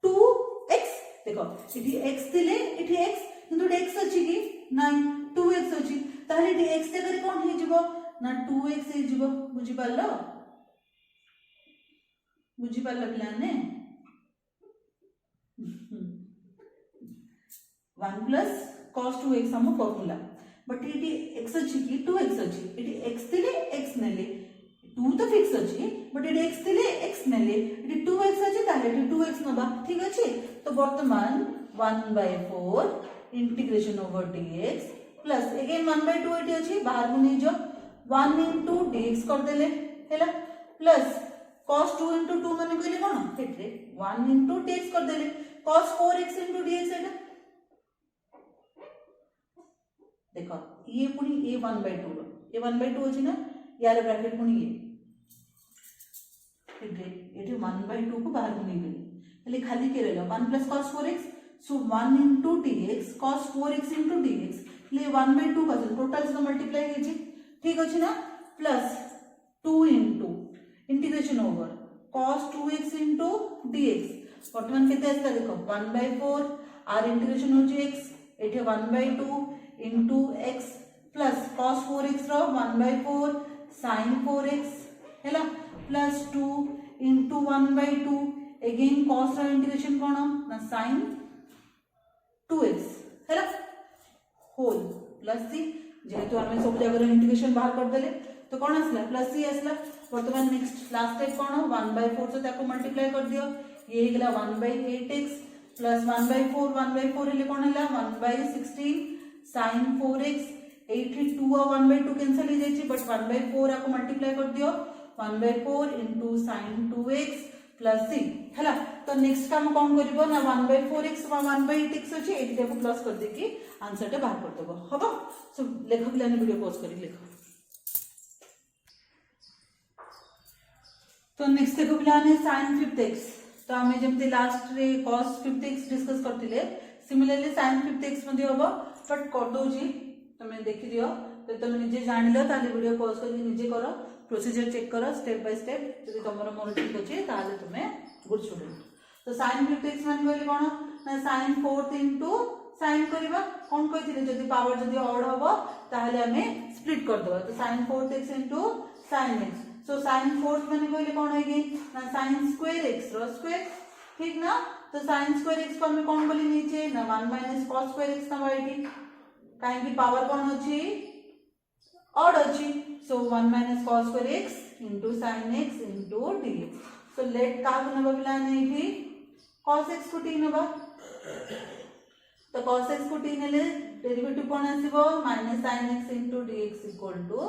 2x देखो इठी x थिले इठी x किंतु x अछि कि नाही 2x अछि ताले इठी x से करे कोन हे जिवो ना 2x हे जिवो बुझि पालो पिलाने 1 प्लस cos 2x हम फार्मूला बट इटी x अछि कि 2x अछि इटी x थिले x नेले 2 तो फिक्स अछि बट इटी x थिले x नेले इटी 2x अछि ताले इटी 2x नबा ठीक अछि तो वर्तमान 1/4 integration over dx plus again 1/2 इटी अछि बाहर को नै जो 1 into dx कर देले हैला प्लस cos 2 into 2 माने कहले कोन हेतरे 1 into dx कर देले cos 4x into dx एटा देखो ये पुनी a 1/2 रो a 1/2 अछि ना यार ब्रैकेट पुनी ये हेतरे एठी 1/2 को बाहर को नै गेली हेले खाली के रहलो 1 plus cos 4x सो 1 into dx cos 4x into dx ले 1/2 का टोटल से मल्टीप्लाई हे छी ठीक अछि ना plus 2 into integration over cos 2x into dx वर्तमान केते आस्ता देखो 1/4 r इंटीग्रेशन हो जे x एठे 1/2 into x plus cos 4x रो 1/4 sin 4x हैला प्लस 2 into 1/2 अगेन cos रो इंटीग्रेशन कोन ना sin 2x हैला होल प्लस c जेहेतु हमें सब जगह इंटीग्रेशन बाहर कर देले तो कौन आसला प्लस c आसला वर्तमान नेक्स्ट लास्ट स्टेप कौन 1/4 से ताको मल्टीप्लाई कर दियो ये हेला 1/8x प्लस 1/4 हेले कौन हेला 1/16 sin 4x 82 और 1/2 कैंसिल हो जाई बट 1/4 आको मल्टीप्लाई कर दियो 1/4 into sin 2x plus c हैला तो नेक्स्ट काम कौन करबो ना 1/4x 1/8x अछि एटी देखो प्लस कर दे कि आंसर टे बाहर कर देबो हबो सो लेखक लाने वीडियो पॉज करी लेखो तो नेक्स्ट देखो पिलाने sin 5x तो हमें जेमते लास्ट रे cos 5x डिस्कस करथिले सिमिलरली sin 5x मध्ये हबो बट कर दो जी तमे देखि दियो तो तमे निजे जानिलो ताले वीडियो पॉज करके निजे करो प्रोसीजर चेक करो स्टेप बाय स्टेप जदि तमरो मोर ठीक अछि ताले तुमे गुड स्टूडेंट तो sin 5x माने कहले कोन ना sin 4th into sin करबा कोन कहिथिले जदि पावर जदि ऑड हबो ताले हमें स्प्लिट कर देबा तो sin 4x into sin x सो sin 4th माने कहले कोन हेगे ना sin स्क्वायर x रो स्क्वायर ठीक ना तो sin स्क्वायर x को हमें कोन बोली नीचे ना 1 minus cos स्क्वायर x ना बाइटी काहे कि पावर कोन अछि ऑड अछि so 1 minus cos square x into sin x into dx so let का बनबा बिलाने इठी cos x को t नबा तो cos x को t नेले डेरिवेटिव कोन आसीबो minus sin x into dx equal to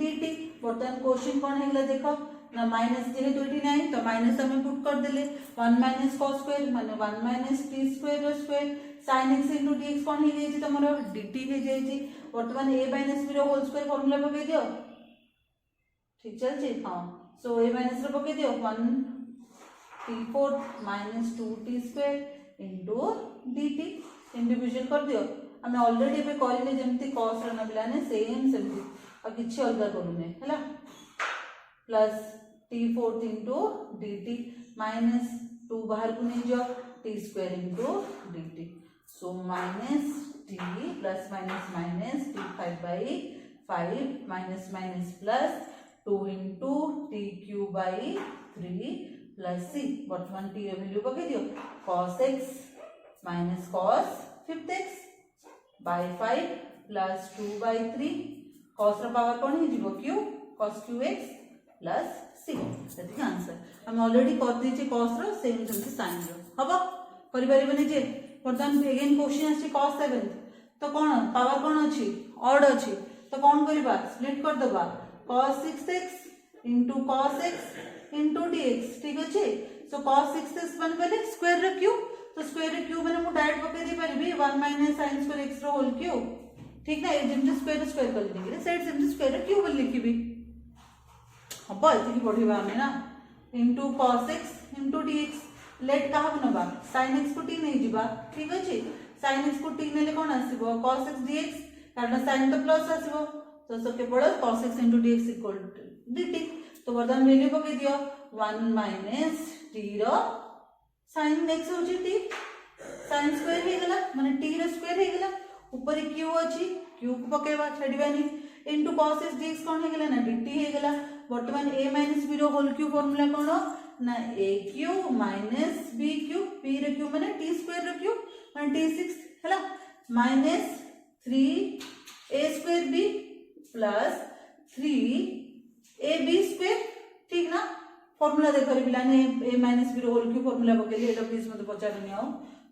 dt बर्तन क्वेश्चन कोन हेगला देखो ना माइनस जेहेतु एठी नाही तो माइनस हमें पुट कर देले 1 minus cos square माने 1 minus t square रो square sin x into dx कोन हे जेछि तमरो dt हे जेछि वर्तमान a minus b रो होल स्क्वायर फार्मूला बके दियो ठीक चल छी हां सो a minus रो बके दियो 1 t4 minus 2t square into dt individual कर दियो हमें ऑलरेडी पे करिले जेमति cos रो नबलाने सेम सेमति अब किछि अलग करूने हैला plus t4 into dt minus 2 बाहर को नहीं जाओ t square into d t. So minus t plus minus minus t 5/5 minus minus plus 2 into t cube by 3 plus c. बर्तमान टी वैल्यू पकई दियो cos x minus cos 5x by 5 plus 2/3 cos रो power कौन हो cube cos cube x plus c. सेति answer हम already कर दीचे cos रो सेम जमती sin रो हबो करि परिबनी जे। बर्तमान अगेन क्वेश्चन आछि cos 7 तो कौन पावर कौन अछि ऑड अछि तो कौन करबा स्प्लिट कर दबा cos 6x into cos x into dx ठीक अछि। सो cos 6x बन गले स्क्वायर रो क्यूब तो स्क्वायर रो क्यूब माने मु डायरेक्ट पके दे परबी 1 - sin स्क्वायर x रो होल क्यूब ठीक ना। ए जेमते स्क्वायर स्क्वायर कर देबी सेट जेमते स्क्वायर रो क्यूब लिखिबी हबो एति पढिबा हमें ना into cos x into dx। Let कहा बनबा sin x को t नहीं जिबा ठीक अछि। sin x को t नेले कोन आसीबो cos x dx कारण sin तो प्लस आसीबो तो सब केवल cos x into dx equal to dt। तो वर्तमान वैल्यू पके दियो 1 माइनस t रो sin x होची t sin स्क्वायर हे गेला माने t रो स्क्वायर हे गेला ऊपर q अछि q को पकेबा छडिबानी into cos x dx कोन हे गेला ना dt हे गेला। वर्तमान a - b रो होल क्यूब फार्मूला कोन ना a cube minus b cube p रो क्यूब माने t स्क्वायर रो क्यूब माने t6 हैला minus 3 a square b plus 3 ab square ठीक ना। फार्मूला देखो रे पिलाने a - b रो होल क्यूब फार्मूला बकेले एटा प्लीज मते पचारनी आउ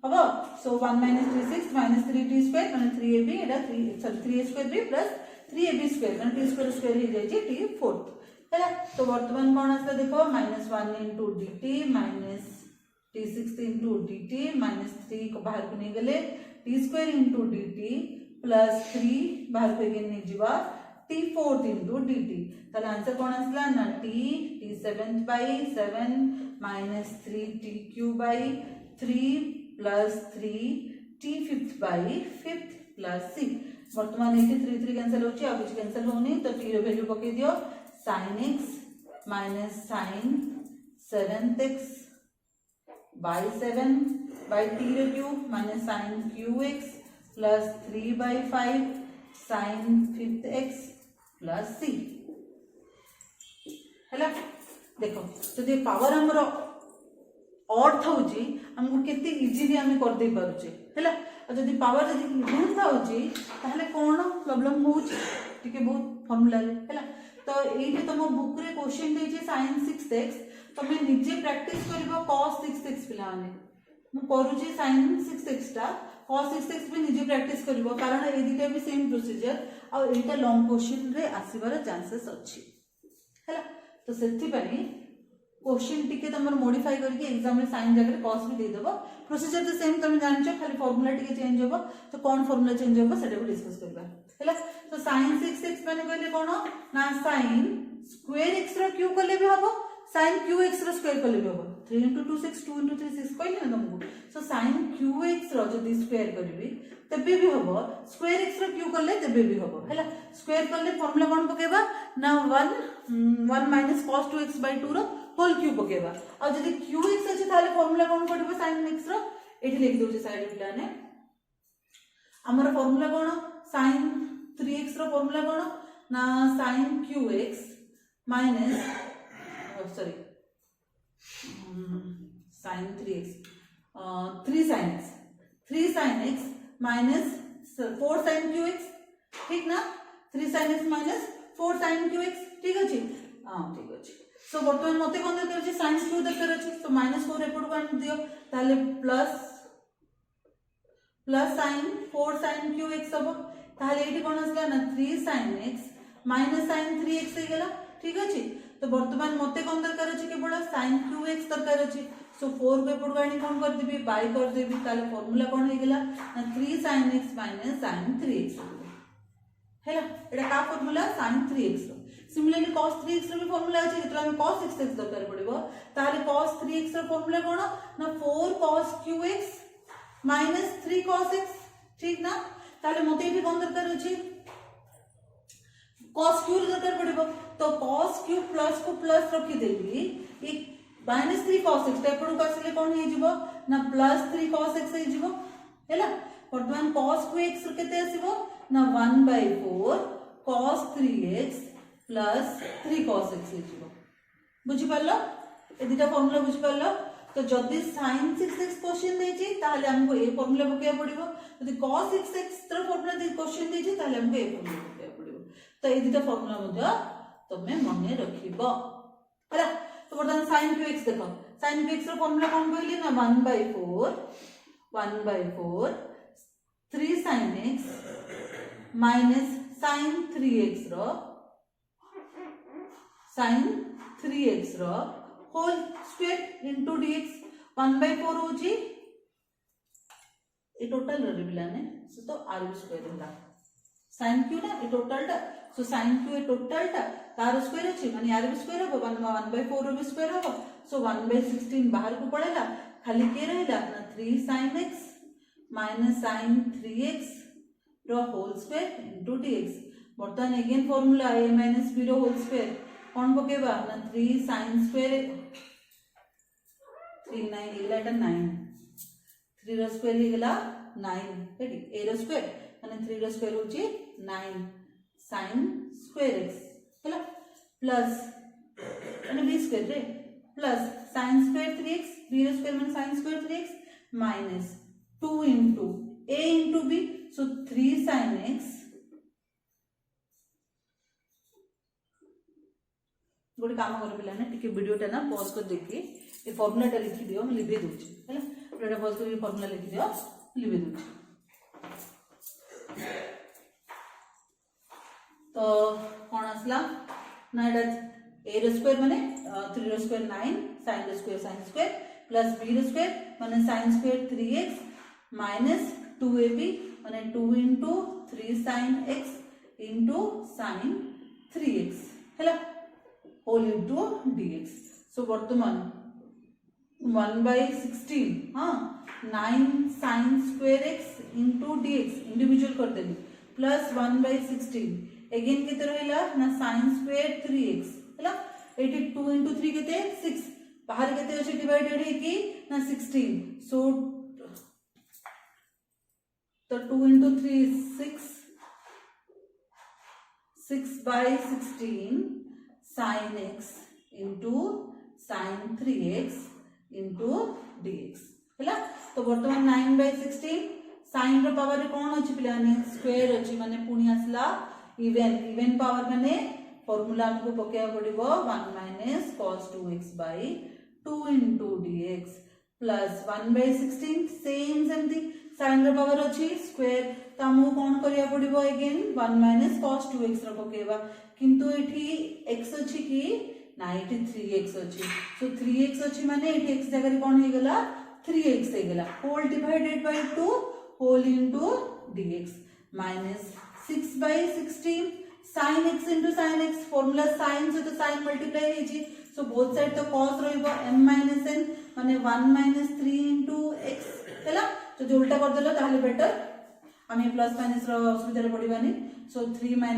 हबो। सो 1 - 3 6 माइनस 3t स्क्वायर माने 3ab एटा 3 sorry 3a square b plus 3ab square माने t स्क्वायर स्क्वायर हे जाय जे t फोर्थ हैला। तो वर्तमान कोन आसला देखो -1 into dt minus t6 into dt minus 3 को बाहर को नहीं गले t square into dt plus 3 बाहर को अगेन नहीं जीवा t4 into dt। ताले आंसर कोन आसला ना t7/7 minus 3t cube by 3 plus 3 t5/5 plus c। वर्तमान 3 कैंसिल होची आ कुछ कैंसिल होनी तो t रो वैल्यू पके दियो sin x minus sin 7x by 7 by t रो cube minus sin qx plus 3/5 sin 5x plus c हैला। देखो तो ये पावर हमरो ऑड थाउची हमको केते इजीली हम कर दे पारुचे हैला। जदि पावर जदि इवन थाउची ताहले कोन प्रॉब्लम होची टिके बहुत फार्मूला रे हैला। तो ये तुम बुक रे क्वेश्चन देजे sin 6x तुम निजे प्रैक्टिस करबो cos 6x पिलाने मु करूची sin 6x टा cos 6x भी निजे प्रैक्टिस करबो कारण ए दिटा भी सेम प्रोसीजर आ एटा लॉन्ग क्वेश्चन रे आसीबार चांसेस अछि हैला। तो सेति पनी क्वेश्चन टिके तुम मॉडिफाई करके एग्जाम में sin जगह cos भी दे देबो प्रोसीजर तो सेम तुम जानछो खाली फार्मूला टिके चेंज होबो तो कोन फार्मूला चेंज होबो सेटा भी डिस्कस करबा हैला। तो sin 6x माने कहले कोन ना sin स्क्वायर x रो क्यूब करले भी हबो sin qx रो स्क्वायर करले भी हबो 3 into 2 6 2 into 3 6 कहले ना तुमको। सो sin qx रो जदी स्क्वायर करबी तबे भी हबो स्क्वायर x रो क्यूब करले तबे भी हबो हैला। स्क्वायर करले फार्मूला कोन पकेबा ना 1 minus cos 2x by 2 रो होल क्यूब पकेबा आ जदी qx अछि ताले फार्मूला कोन पडबो sin x रो एठी लिख दोचे साइड प्लाने हमर फार्मूला कोन sin 3x रो फार्मूला कोन ना sin qx minus sorry sin 3x 3 sin x minus 4 sin qx ठीक ना 3 sin x minus 4 sin qx ठीक अछि हां ठीक अछि। सो वर्तमान मते कोन दरकार अछि sin q दरकार अछि तो -4 एपड को आन दियो ताले प्लस sin 4 sin qx सब ताले एठी कोन आसला ना 3 sin x minus sin 3x हे गेला ठीक अछि। तो वर्तमान मते कोन दरकार अछि केवल sin qx दरकार अछि। सो 4 को एपड को आनी कोन कर देबी बाय कर देबी ताले फार्मूला कोन हे गेला ना 3 sin x minus sin 3x हैला। एटा का फार्मूला sin 3x रो सिमिलरली cos 3x रो भी फार्मूला अछि जेतरा हम cos 6x दरकार पड़िबो ताले cos 3x रो फार्मूला कोन ना 4 cos qx minus 3 cos x ठीक ना। ताले मते एठी कोन दरकार अछि cos q दरकार पड़िबो तो cos q प्लस को प्लस रखी देबी एक माइनस 3 cos x एपड़ को आसिले कोन हे जिवो ना प्लस 3 cos x हे जिवो हैला वर्तमान cos 2x केते आसीबो ना 1/4 cos 3x plus 3 cos x हे जिवो बुझि पारलो ए दुटा फार्मूला बुझि पारलो तो जदि sin 6x क्वेश्चन देछि ताहले हमको ए फार्मूला पकेया पड़िबो जदि cos 6x त्र फार्मूला दे क्वेश्चन देछि ताहले हमको ए फार्मूला पकेया पड़िबो तो ए दुटा फार्मूला मध्य तमे मने रखिबो हैला तो वर्तमान sin 2x देखो sin 2x रो फार्मूला कोन कहली ना 1/4 3 sin x minus sin 3x रो होल स्क्वायर इनटू dx 1/4 होची ए टोटल रे बिलाने सो तो r स्क्वायर होला sin q ना ए टोटल टा सो sin q ए टोटल टा तार स्क्वायर अछि माने r स्क्वायर हो 1/4 रो स्क्वायर हो सो 1/16 बाहर को पड़ेला खाली के रहला ना 3 sin x minus sin 3x रो होल स्क्वायर इनटू dx बर्तन अगेन फार्मूला a - b रो होल स्क्वायर कोन पकेबा ना 3 sin स्क्वायर 3 9 इगला 9 3 रो स्क्वायर इगला 9 रेडी a रो स्क्वायर माने 3 रो स्क्वायर होची 9 sin स्क्वायर x हैला प्लस माने b स्क्वायर रे plus sin square 3x b रो स्क्वायर माने sin square 3x minus 2 into a into b so 3 sin x गोटे काम कर पिला ने टिके वीडियोटा ना पॉज कर देखि ए फार्मूला टा लिखि दियो हम लिबे दोछि हैला वीडियोटा पॉज कर फार्मूला लिखि दियो लिबे दोछि तो कोन आसला ना एटा a रो स्क्वायर माने 3 रो स्क्वायर 9 sin रो स्क्वायर प्लस b रो स्क्वायर माने sin square 3x minus 2ab माने 2 into 3 sin x into sin 3x हैला होल इनटू dx सो वर्तमान 1/16 हां 9 sin square x into dx individual कर देली प्लस 1/16 अगेन केते रहला ना sin स्क्वायर 3x हैला 82 into 3 केते 6 बाहर केते अछि डिवाइडेड है कि ना 16 सो तो 2 into 3 6/16 sin x into sin 3x into dx हैला तो वर्तमान 9/16 sin रो पावर कोन अछि पिलाने स्क्वायर अछि माने पुनी आसला इवन पावर माने फार्मूला हमको पकेया पड़िबो 1 - cos 2x / 2 into dx plus 1/16 same सेमती sin रो पावर अछि स्क्वायर त हमको कोन करिया पड़िबो अगेन 1 - cos 2x रो पकेबा किंतु एठी x अछि कि ना एठी 3x अछि सो 3x अछि माने एठी x जगह रे कोन हे गेला 3x हे गेला whole divided by 2 whole into dx minus 6/16 sin x into sin x formula sin से तो sin मल्टीप्लाई हे जी सो बोथ साइड तो cos रहइबो m - n माने 1 - 3 into x हैला तो जो उल्टा कर देलो ताहले बेटर हमें प्लस माइनस रो असुविधा रे पड़िबानी सो 3 - 1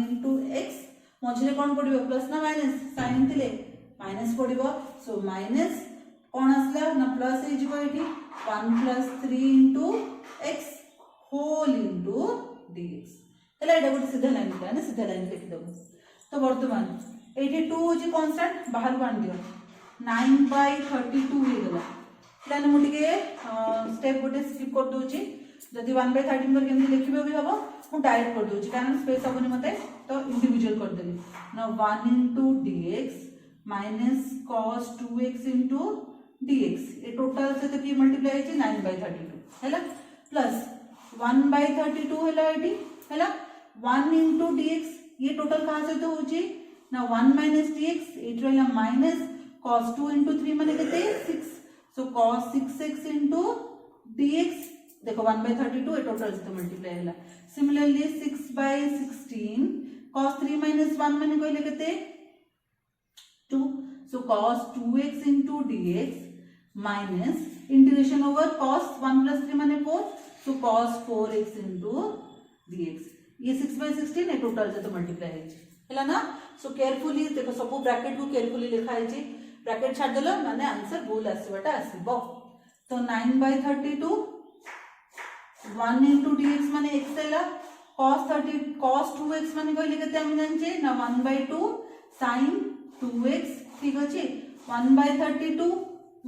into x मझले कोन पड़िबो प्लस ना माइनस sin थिले माइनस पड़िबो सो माइनस कोन आसला ना प्लस हे जिवो एठी 1 + 3 into x whole into dx हैला एटा गोटे सीधा लाइन था ना सीधा लाइन लिखि दबो तो वर्तमान एठी 2 होची कांस्टेंट बाहर को आन दियो 9/32 हे गेला प्लान मु टिके स्टेप गोटे स्किप कर दोची जदि 1/13 पर केमि लिखिबो भी हबो मु डायरेक्ट कर दोची कारण स्पेस हबनी मते तो इंडिविजुअल कर देली ना 1 into dx minus cos 2x into dx ए टोटल से तो की मल्टीप्लाई है 9/32 हैला प्लस 1/32 हैला एटी हैला 1 into dx ये टोटल कहां से तो होची ना 1 - dx एट रहला माइनस cos 2 into 3 माने केते 6 सो cos 6x into dx देखो 1/32 ए टोटल से तो मल्टीप्लाई हैला सिमिलरली 6/16 cos 3 - 1 माने कहले केते 2 सो cos 2x into dx minus integration over cos 1 + 3 माने 4 सो cos 4x into dx ये 6/16 ए टोटल से तो मल्टीप्लाई है हैला ना सो केयरफुली देखो सब ब्रैकेट को केयरफुली लिखा है ब्रैकेट छाड़ देलो माने आंसर भूल आसीबाटा आसीबो तो 9/32 1 into dx माने x हैला cos 2x माने कहले केते हम जानछे ना 1/2 sin 2x ठीक अछि 1/32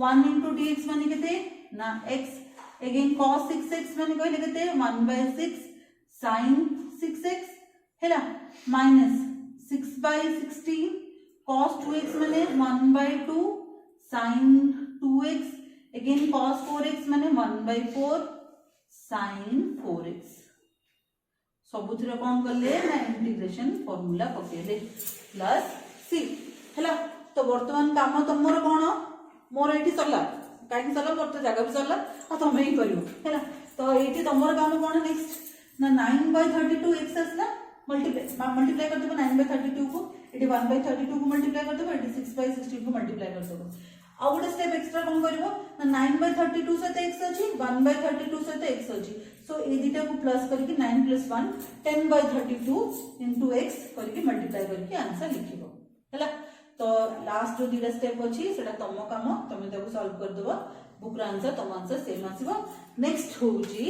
1 into dx माने केते ना x अगेन cos 6x माने कहले केते 1/6 sin 6x हैला माइनस 6/16 cos 2x माने 1/2 sin 2x again cos 4x माने 1/4 sin 4x सबुथिरे कोन करले ना इंटीग्रेशन फार्मूला पकेले प्लस c हैला तो वर्तमान काम तमरो कोन मोर एठी सरला काई सरला मोर तो जगह भी सरला आ तमे ही करियो हैला तो एठी तमरो काम कोन नेक्स्ट ना 9/32 x असला मल्टीप्लाई कर देबो 9/32 को एटी 1/32 को मल्टीप्लाई कर देबो एटी 6/16 को मल्टीप्लाई कर देबो आ गोटे स्टेप एक्स्ट्रा कोन करबो ना 9/32 सहित x अछि 1/32 सहित x अछि सो ए दिटा को प्लस करके 9 + 1 10/32 into x करके मल्टीप्लाई करके आंसर लिखिबो हैला तो लास्ट जो दिटा स्टेप अछि सेटा तम काम तमे ताको सॉल्व कर देबो बुक रा आंसर तम आंसर सेम आसीबो नेक्स्ट होउची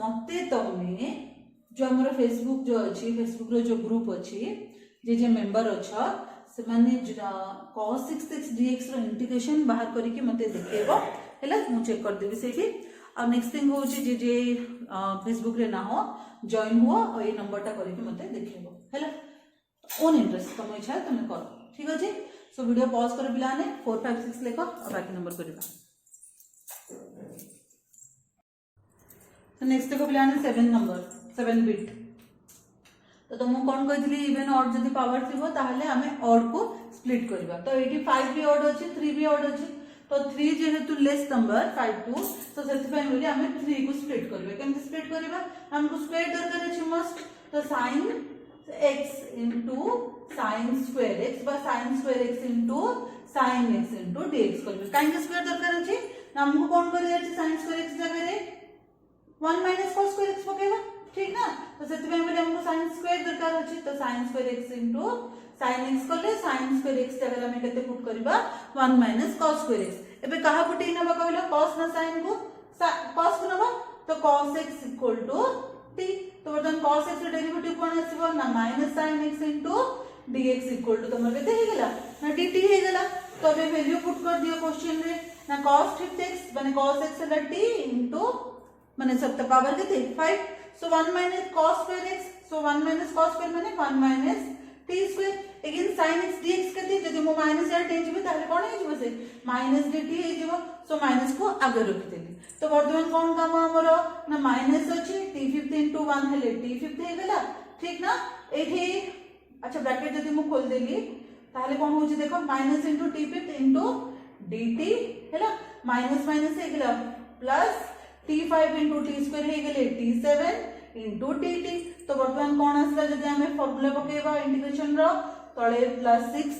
मते तमे जो हमर फेसबुक जो अछि फेसबुक रो जो ग्रुप अछि जे मेंबर अच्छा से माने cos 6x dx रो इंटीग्रेशन बाहर करके मते देखेबो हैला मु चेक कर देबी सेठी आ नेक्स्ट थिंग हो जे फेसबुक रे ना हो जॉइन हुआ और ये नंबरटा करके मते देखेबो हैला ओन इंटरेस्ट तुम इच्छा तुम करो ठीक अछि सो वीडियो पॉज कर पिलाने 4 5 6 लेको और बाकी नंबर करबा तो नेक्स्ट देखो पिलाने 7 नंबर 7 बिट तो तुम कौन कहली इवन ऑड जदि पावर थी ताहले हमें ऑड को स्प्लिट करबा तो 85 भी ऑड अछि 3 भी ऑड अछि तो 3 जेहेतु लेस नंबर 5 टू तो सेति पे मिले हमें 3 को स्प्लिट करबे केमति स्प्लिट करबा हमको स्क्वायर दरकार अछि मस्ट तो sin x into sin square x बा sin square x into sin x into dx करबे काहे स्क्वायर दरकार अछि हमको कौन करे अछि sin square x जगह रे 1 minus cos square x पकेबा ठीक ना तो सेति पे मिले हमको sin square दरकार अछि तो sin square x into sin x करले sin square x जगह हमें केते पुट करबा 1 minus cos square x एबे कहा पुटी नबा कहलो cos ना sin को cos को नबा तो cos x equal to t तो वर्तमान cos x रो डेरिवेटिव कोन आसीबो ना minus sin x into dx equal to तमर केते हे गेला ना dt हे गेला तो अबे वैल्यू पुट कर दियो क्वेश्चन रे ना cos 5x माने cos x है t into माने सब त पावर केते 5 so 1 minus cos square x so 1 minus cos square माने 1 minus t square again sin x dx केते जदि मो माइनस या टे जिबे ताले कोन हे जिवो से माइनस dt हे जिवो सो माइनस को आगे रखि देली तो वर्तमान कोन काम हमरो ना माइनस अछि t5 into 1 हेले t5 हे गेला ठीक ना एठी अच्छा ब्रैकेट जदि मो खोल देली ताले कोन होची देखो minus into t5 into dt हेला माइनस माइनस हे गेला plus t5 into t square हे गेले t7 into dt तो वर्तमान कोन आसला जदि हमें फार्मूला पकेबा इंटीग्रेशन रो तळे +6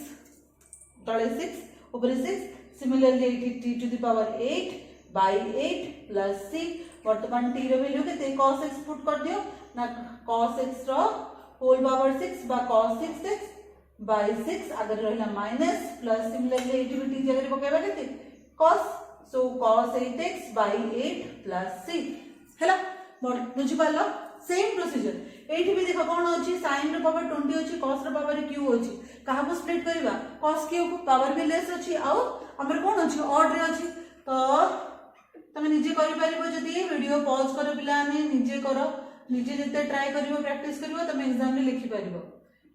तळे 6 ऊपर 6 similarly t to the power 8 by 8 plus c वर्तमान t रो वैल्यू केते cos x पुट कर दियो ना cos x रो होल पावर 6 बा cos 6x by 6 अगर रहला माइनस प्लस सिमिलरली t भी t जगह पकेबा केते cos so cos 8x by 8 plus c हैला बुझि पालो सेम प्रोसीजर एठी भी देखो कोन अछि sin रो पावर 20 अछि cos रो पावर q अछि कहा को स्प्लिट करबा cos q को पावर भी लेस अछि आ हमर कोन अछि ऑड रे अछि तो तमे निजे करि परिबो जदी वीडियो पॉज करो पिला ने निजे करो निजे जते ट्राई करिवो प्रैक्टिस करिवो तमे एग्जाम में लिखि परिबो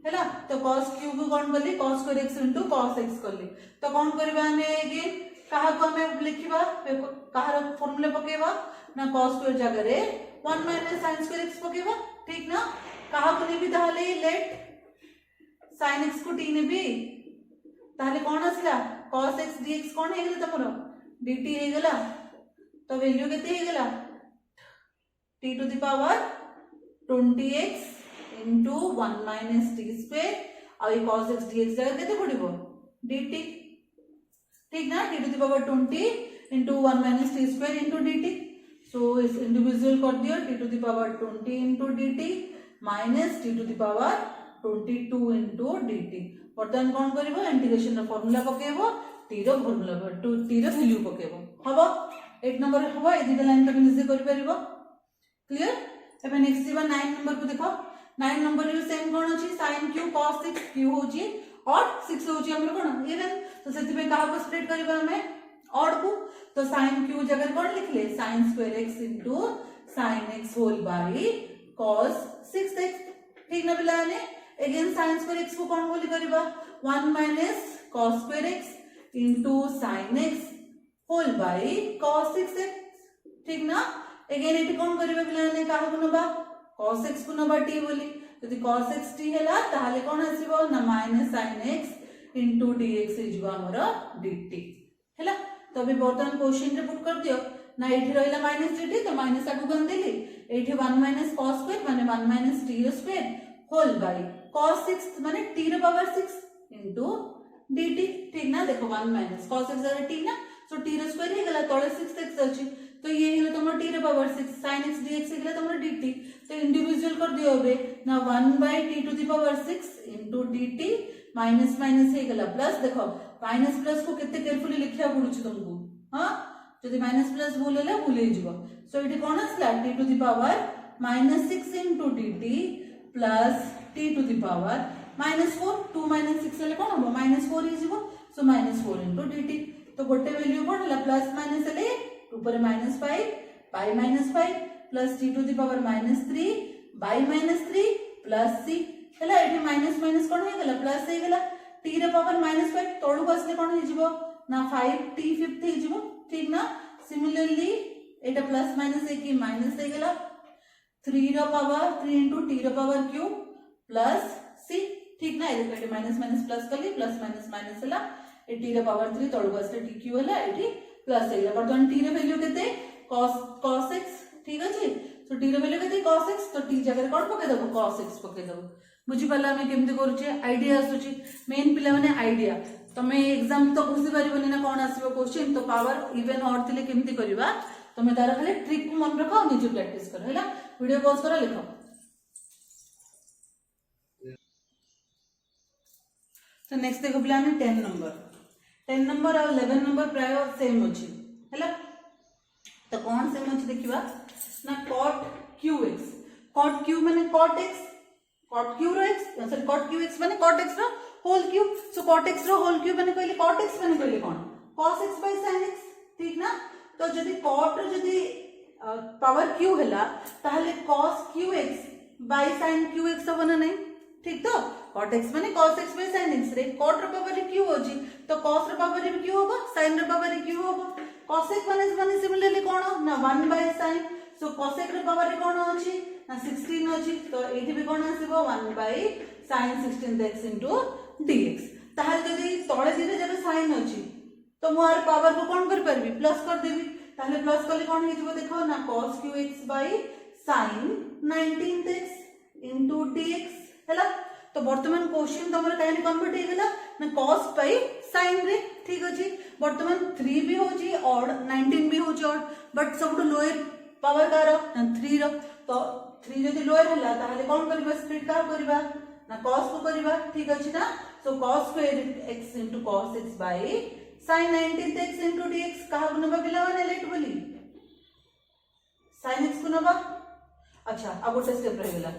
हैला तो cos q को कोन करली cos square x into cos x करली तो कोन करबा हमें अगेन कहा को हमें लिखिबा कहा रो फार्मूला पकेबा ना cos square जगह रे 1 minus sin square x पकेबा ठीक ना कहा को नेबी ताहले लेट sin x को t नेबी ताहले कोन आसला cos x dx कोन हे गेला तमरो dt हे गेला तो वैल्यू केते हे गेला t to the power 20x into 1 minus t square और ये cos x dx जगह केते पडिबो dt ठीक ना t to the power 20 into 1 minus t square into dt so इस इंडिविजुअल कर दियो t to the power 20 into dt minus t to the power 22 into dt वर्तमान कोन करबो इंटीग्रेशन रो फार्मूला पकेबो टी रो formula T रो value पकेबो हबो 8 number हबो ए दिटा line तमे निजे करि परिबो क्लियर। एबे नेक्स्ट जीवा 9 नंबर को देखो 9 नंबर रे सेम कोन अछि sin q cos 6 q होची और 6 होची हमर कोन इवन तो सेति पे कहा को स्प्लिट करबा हमें और को तो sin q जगह कोन लिखले sin square x into sin x whole by cos 6x ठीक ना पिलाने अगेन sin स्क्वायर x को कोन बोली करबा 1 minus cos square x into sin x whole by cos 6x ठीक ना अगेन एटी कोन करबा पिलाने कहा को नबा cos x को नबा t बोली यदि cos x t हैला ताहाले कोन आसीबो ना minus sin x into dx इजबो हमर dt हैला तो अभी बर्तमान क्वेश्चन रे पुट कर दियो ना एठी रहला माइनस dt तो माइनस आगु गन देली एठी 1 माइनस cos स्क्वायर माने 1 minus t square whole by cos 6 माने t रे पावर 6 इनटू dt ठीक ना देखो 1 माइनस cos x रे t ना सो t रे स्क्वायर हे गला तळे 6x अछि तो ये हेला तुम t रे पावर 6 sin x dx हेला तुम dt तो इंडिविजुअल कर दियो बे ना 1 by t to the power 6 into dt minus minus हे गला प्लस देखो माइनस प्लस को केते केयरफुली लिखिया पडुछ तुमको हां जदि माइनस प्लस भूलेला भूले जिवो सो इटी कोन आसला t to the power -6 into dt plus t to the power -4 2 -6 ले कोन हो -4 ही जिवो सो -4 इनटू dt तो गोटे वैल्यू कोन हला प्लस माइनस ले ऊपर -5 by -5 plus t to the power -3 by -3 plus c हला एठी माइनस माइनस कोन हे गला प्लस हे गला t रे पावर -5 तळु बसले कोन हे जिवो ना 5t 5th हे जिवो ठीक ना सिमिलरली एटा प्लस माइनस हे की माइनस हे गला 3 रो पावर 3 इनटू t रो पावर q प्लस c ठीक ना एटा माइनस माइनस प्लस करली प्लस माइनस माइनस हला ए t रो पावर 3 तळु बसले tq हला एठी प्लस हे गला बर्तमान t रे वैल्यू केते cos x ठीक अछि तो t रे वैल्यू केते cos x तो t जगह कोन पके दबो cos x पके दबो बुझी पाला हमें केमते करूचे आईडिया आसुची मेन पिला माने आईडिया तमे एग्जाम तो बुझी परिबनी ना कोन आसीबो क्वेश्चन तो पावर इवन और थिले केमते करबा तमे तार खाली ट्रिक को मन रखो निजे प्रैक्टिस करो हैला वीडियो पॉज करो लिखो तो नेक्स्ट देखो पिला ने 10 नंबर और 11 नंबर प्राय सेम अछि हैला तो कोन सेम अछि देखिबा ना cot q माने cot x cot q रो x sorry cot q x माने cot x रो whole cube so cot x रो होल क्यूब माने कहले cot x माने कहले कोन cos x by sin x ठीक ना तो जदी cot रो जदी पावर q हला ताहले cos q x by sin q x होना नहीं ठीक तो cot x माने cos x by sin x रे cot रो पावर q होजी तो cos रो पावर q होबो sin रो पावर q होबो cos x माने सिमिलरली कोन ना 1 by sin सो cos x रो पावर कोन अछि ना 16 अछि तो एठी भी कोन आसीबो 1 by sin 16x into dx ताहले जदी तळे दिरे जब sin अछि तो मोर पावर को कोन कर परबी प्लस कर देबी ताहले प्लस करले कोन हे जबो देखो ना cos qx by sin 19x into dx हैला तो वर्तमान क्वेश्चन तमर काहे कन्वर्ट हे गेला ना cos by sin रे ठीक अछि वर्तमान 3 भी होजी और 19 भी होजी और बट सब लोअर पावर कार 3 रो तो 3 जदी लोअर हला ताहले कोन करबा स्प्लिट का करबा ना cos को करबा ठीक अछि ना सो cos square x into cos x by sin 19x into dx कहा नबा बिला माने लेट बोली sin x को नबा अच्छा अब गोटे स्टेप रह गेला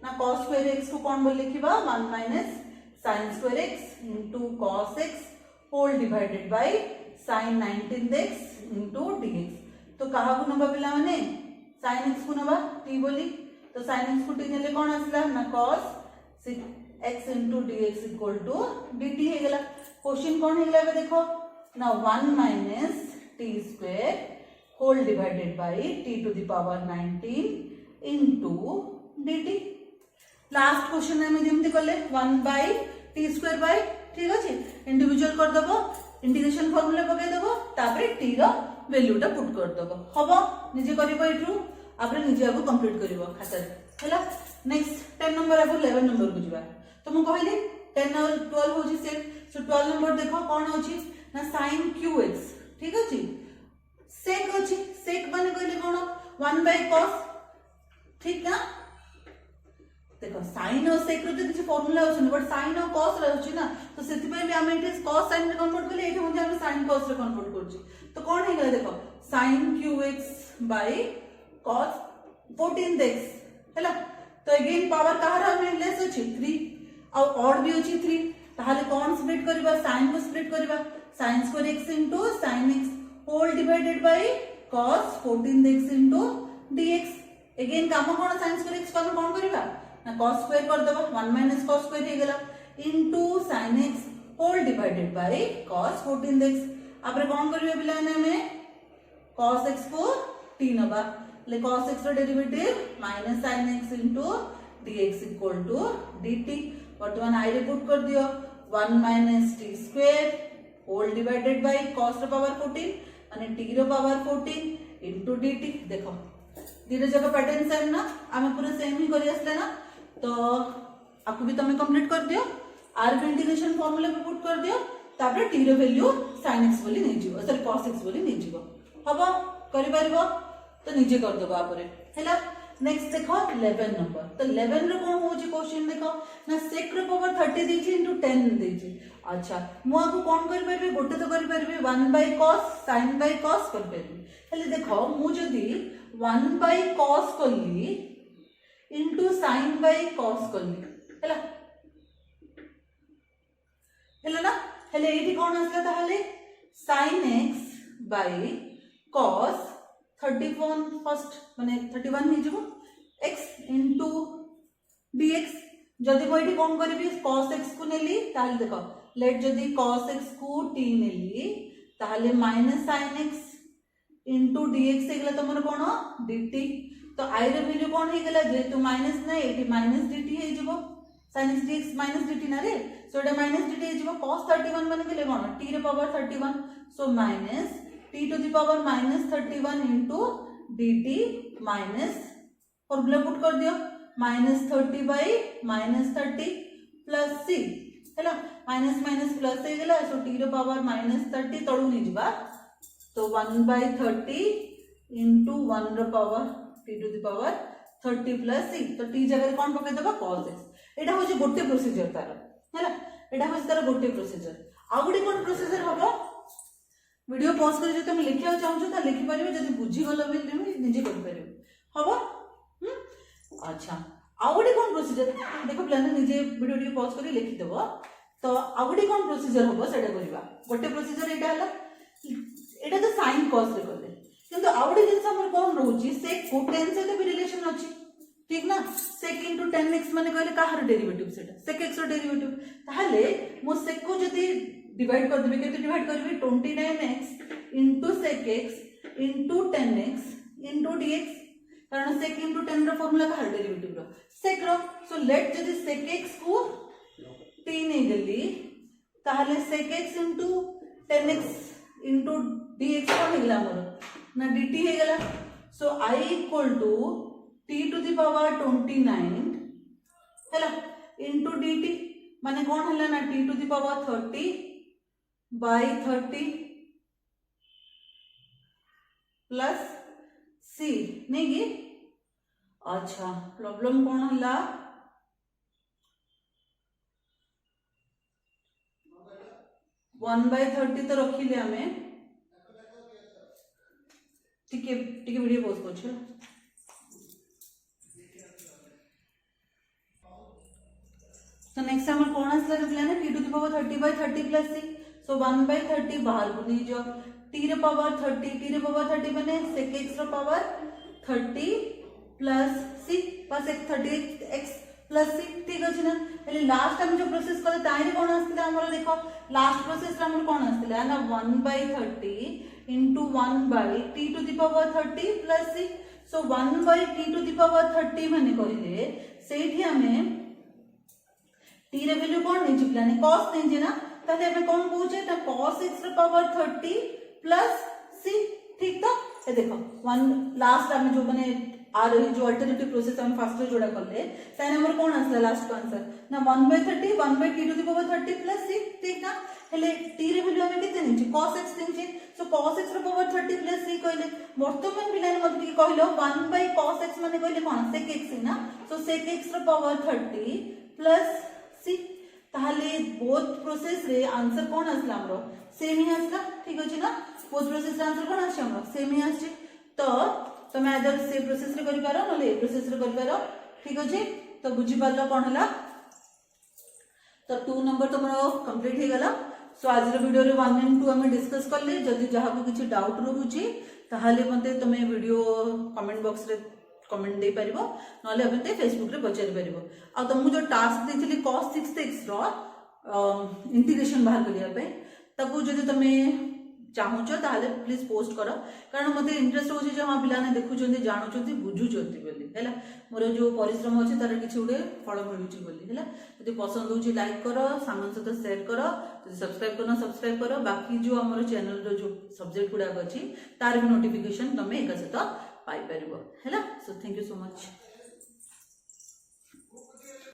ना cos स्क्वायर x को कोन बोल लिखिबा 1 minus sin square x into cos x whole divided by sin 19x into dx तो कहा नबा बिला माने sin x को नबा t बोली तो sin x को t नेले कोन आसला ना cos x into dx equal to dt हे गेला क्वेश्चन कोन हे गेला देखो ना 1 minus t square whole divided by t to the power 19 into dt last question में जेमति करले 1 by t square by ठीक अछि इंडिविजुअल कर दबो इंटीग्रेशन फार्मूला पके दबो तापरे t रो वैल्यूटा पुट कर दबो हबो निजे करबो इठू आपरे निजे आगो कंप्लीट करबो खाता हैला नेक्स्ट 10 नंबर अब 11 नंबर को जिबा तो मु कहली 10 और 12 होजी सेम सो 12 नंबर देखो कोन होची ना sin qx ठीक अछि sec अछि sec माने कहले कोन 1 by cos ठीक ना देखो sin और sec रो तो किसी फार्मूला होछन बट sin और cos रहउछि ना तो सेति पे भी हम एटे cos sin रे कन्वर्ट करले एठे हम sin cos रे कन्वर्ट करछि तो कोन हे गेला देखो sin qx by cos 14x हैला तो अगेन पावर कहार हम लेस अछि 3 और ऑड भी अछि 3 ताहाले कोन स्प्लिट करबा sin को स्प्लिट करबा sin square x into sin x whole divided by cos 14x into dx again काम कोन sin स्क्वायर x को कोन करबा ना cos स्क्वायर कर देबो 1 minus cos स्क्वायर हे गेला into sin x whole divided by cos 14x आपरे कोन करबे बिला ने cos x को t नबा ले cos x रो derivative minus sin x into dx equal to dt वर्तमान आई रे पुट कर दियो 1 minus t square whole divided by cos रो पावर 14 माने t रो पावर 14 into dt देखो धीरे जगह पैटर्न सेम ना आमे पूरा सेम ही करि आसले ना तो आपको भी तमे कंप्लीट कर दियो आर के इंटीग्रेशन फार्मूला पे पुट कर दियो तापर t रो वैल्यू sin x बोली नै जीवो सॉरी cos x बोली नै जीवो हबो करि परबो तो निजे कर दबो आपरे हैला नेक्स्ट देखो 11 नंबर तो 11 रो कोन होची क्वेश्चन देखो ना sec रो पावर 30 देछि इनटू 10 देछि अच्छा मु आपको कोन करि परबे गोटे तो करि परबे 1 by cos sin by cos कर परबे हैले देखो मु जदी 1 by cos करली इनटू sin by cos करली हैला हैला ना हैले एठी कोन आसला ताहाले sin x by cos 31 first माने 31 हे जबो x into dx जदी को एठी कोन करबी cos x को नेली ताहाले देखो लेट जदी cos x को t नेली ताहाले minus sin x into dx हे गेला तमर कोन dt तो i रे वैल्यू कोन हे गेला जेतु माइनस नै एठी माइनस dt हे जबो sin x dx minus dt ना रे सो एटा माइनस dt हे जबो cos 31 माने गेले कोन t रे power 31 so minus t to the power minus 31 into dt minus formula put कर दियो minus 30 by minus 30 plus c हैला माइनस माइनस प्लस हे गेला सो t रो पावर minus 30 तळु नि जिबा तो 1 by 30 into 1 रो power t to the power 30 plus c तो t जगह कोन पके देबा cos x एटा होची गोटे प्रोसीजर तार हैला एटा होची तार गोटे प्रोसीजर आ गुडी कोन प्रोसीजर हबो वीडियो पॉज कर तुम लिखा चाहूँ तो लिखि पारे जब बुझीगल भी तुम निजे कर हम अच्छा आउ गोटे कौन प्रोसीजर देखो प्लान निजे वीडियो पॉज कर लिखिदेव तो आउ गोटे कौन प्रोसीजर हम से गोटे प्रोसीजर यहाँ है तो साइन कॉस रे कले किंतु आउ गोटे जिन कौन रोचे सेक को 10 सहित भी रिलेशन अच्छी ठीक ना सेक इंटू 10x माने कहले कहार डेरिवेटिव सेटा सेक x रो डेरिवेटिव ताहले मो सेक को जदी डिवाइड कर देबे केते डिवाइड करबे 29x into sec x into 10x into dx कारण sec into 10 रो फार्मूला का डेरिवेटिव रो sec रो सो लेट जदी sec x को t नै गेली ताहले sec x into 10x into dx को हेगला मोर ना dt हे गेला सो I equal to t to the power 29 हैला into dt माने कोन हला ना t to the power 30 by 30 plus c नहीं की अच्छा प्रॉब्लम कौन हला 1 by 30 तो रखिले हमें ठीक है वीडियो पॉज कर तो नेक्स्ट हमर कोन आसला रे plan t to the power 30 by 30 plus c so 1 by 30 बाहर को नहीं जो t रे पावर 30 माने sec x रो पावर 30 plus c पास एक 30x plus c ठीक अछि ना एले लास्ट टाइम जो प्रोसेस करले ताई रे कोन आस्तिला हमरा देखो लास्ट प्रोसेस रे हमर कोन आस्तिला ना 1 by 30 into 1 by t to the power 30 plus c so 1 by t to the power 30 माने कहिले सेठी हमें t रे वैल्यू कोन नै चिपला ने cos नै जे ना ताले हमें कौन पूछे तो cos x रे पावर 30 प्लस c ठीक तो ये देखो वन लास्ट में जो मैंने आर जो अल्टरनेटिव प्रोसेस हम फास्ट जोड़ा करले ताने हमर कोन आसला लास्ट को आंसर ना 1/30 1/t to the power 30 plus 6 ठीक ना हेले t रे वैल्यू हमें केते निचे cos x निचे सो cos x रो पावर 30 प्लस 6 कहले वर्तमान पिलाने मते की कहलो 1/cos x माने कहले कोन sec x ना सो sec x रो पावर 30 प्लस 6 ताहले बोथ प्रोसेस रे आंसर कोन आसला हमरो सेम ही आसला ठीक अछि ना बोथ प्रोसेस रे आंसर कोन आछि हमरो सेम ही आछि तो तमे अदर से प्रोसेस रे करि पारो नले ए प्रोसेस रे करि पारो ठीक अछि तो बुझी पारलो कोन हला तो 2 नंबर तमरो कंप्लीट हे गला सो आज रो वीडियो रे 1 एंड 2 हम डिस्कस करले जदि जहा को किछि डाउट रहउची ताहाले मते तमे वीडियो कमेंट बॉक्स रे कमेंट दे परिबो नले अपने फेसबुक रे पचारि परिबो आ तुमको जो टास्क देथिली cos 6x रो इंटीग्रेशन बाहर करिया पे ताको जदि तमे चाहूचो ताहले प्लीज पोस्ट करो कारण मते इंटरेस्ट होची जे हां पिलाने देखु जंदी जानु जंदी बुझु जंदी बोली हैला मोर जो परिश्रम अछि तार किछि उडे फल मिलुची बोली हैला यदि पसंद होची लाइक करो सामान सहित शेयर करो यदि सब्सक्राइब करना सब्सक्राइब करो बाकी जो हमर चैनल रो जो सब्जेक्ट गुडा अछि तार भी नोटिफिकेशन तमे एका सहित पाई परिबो हैला so thank you so much.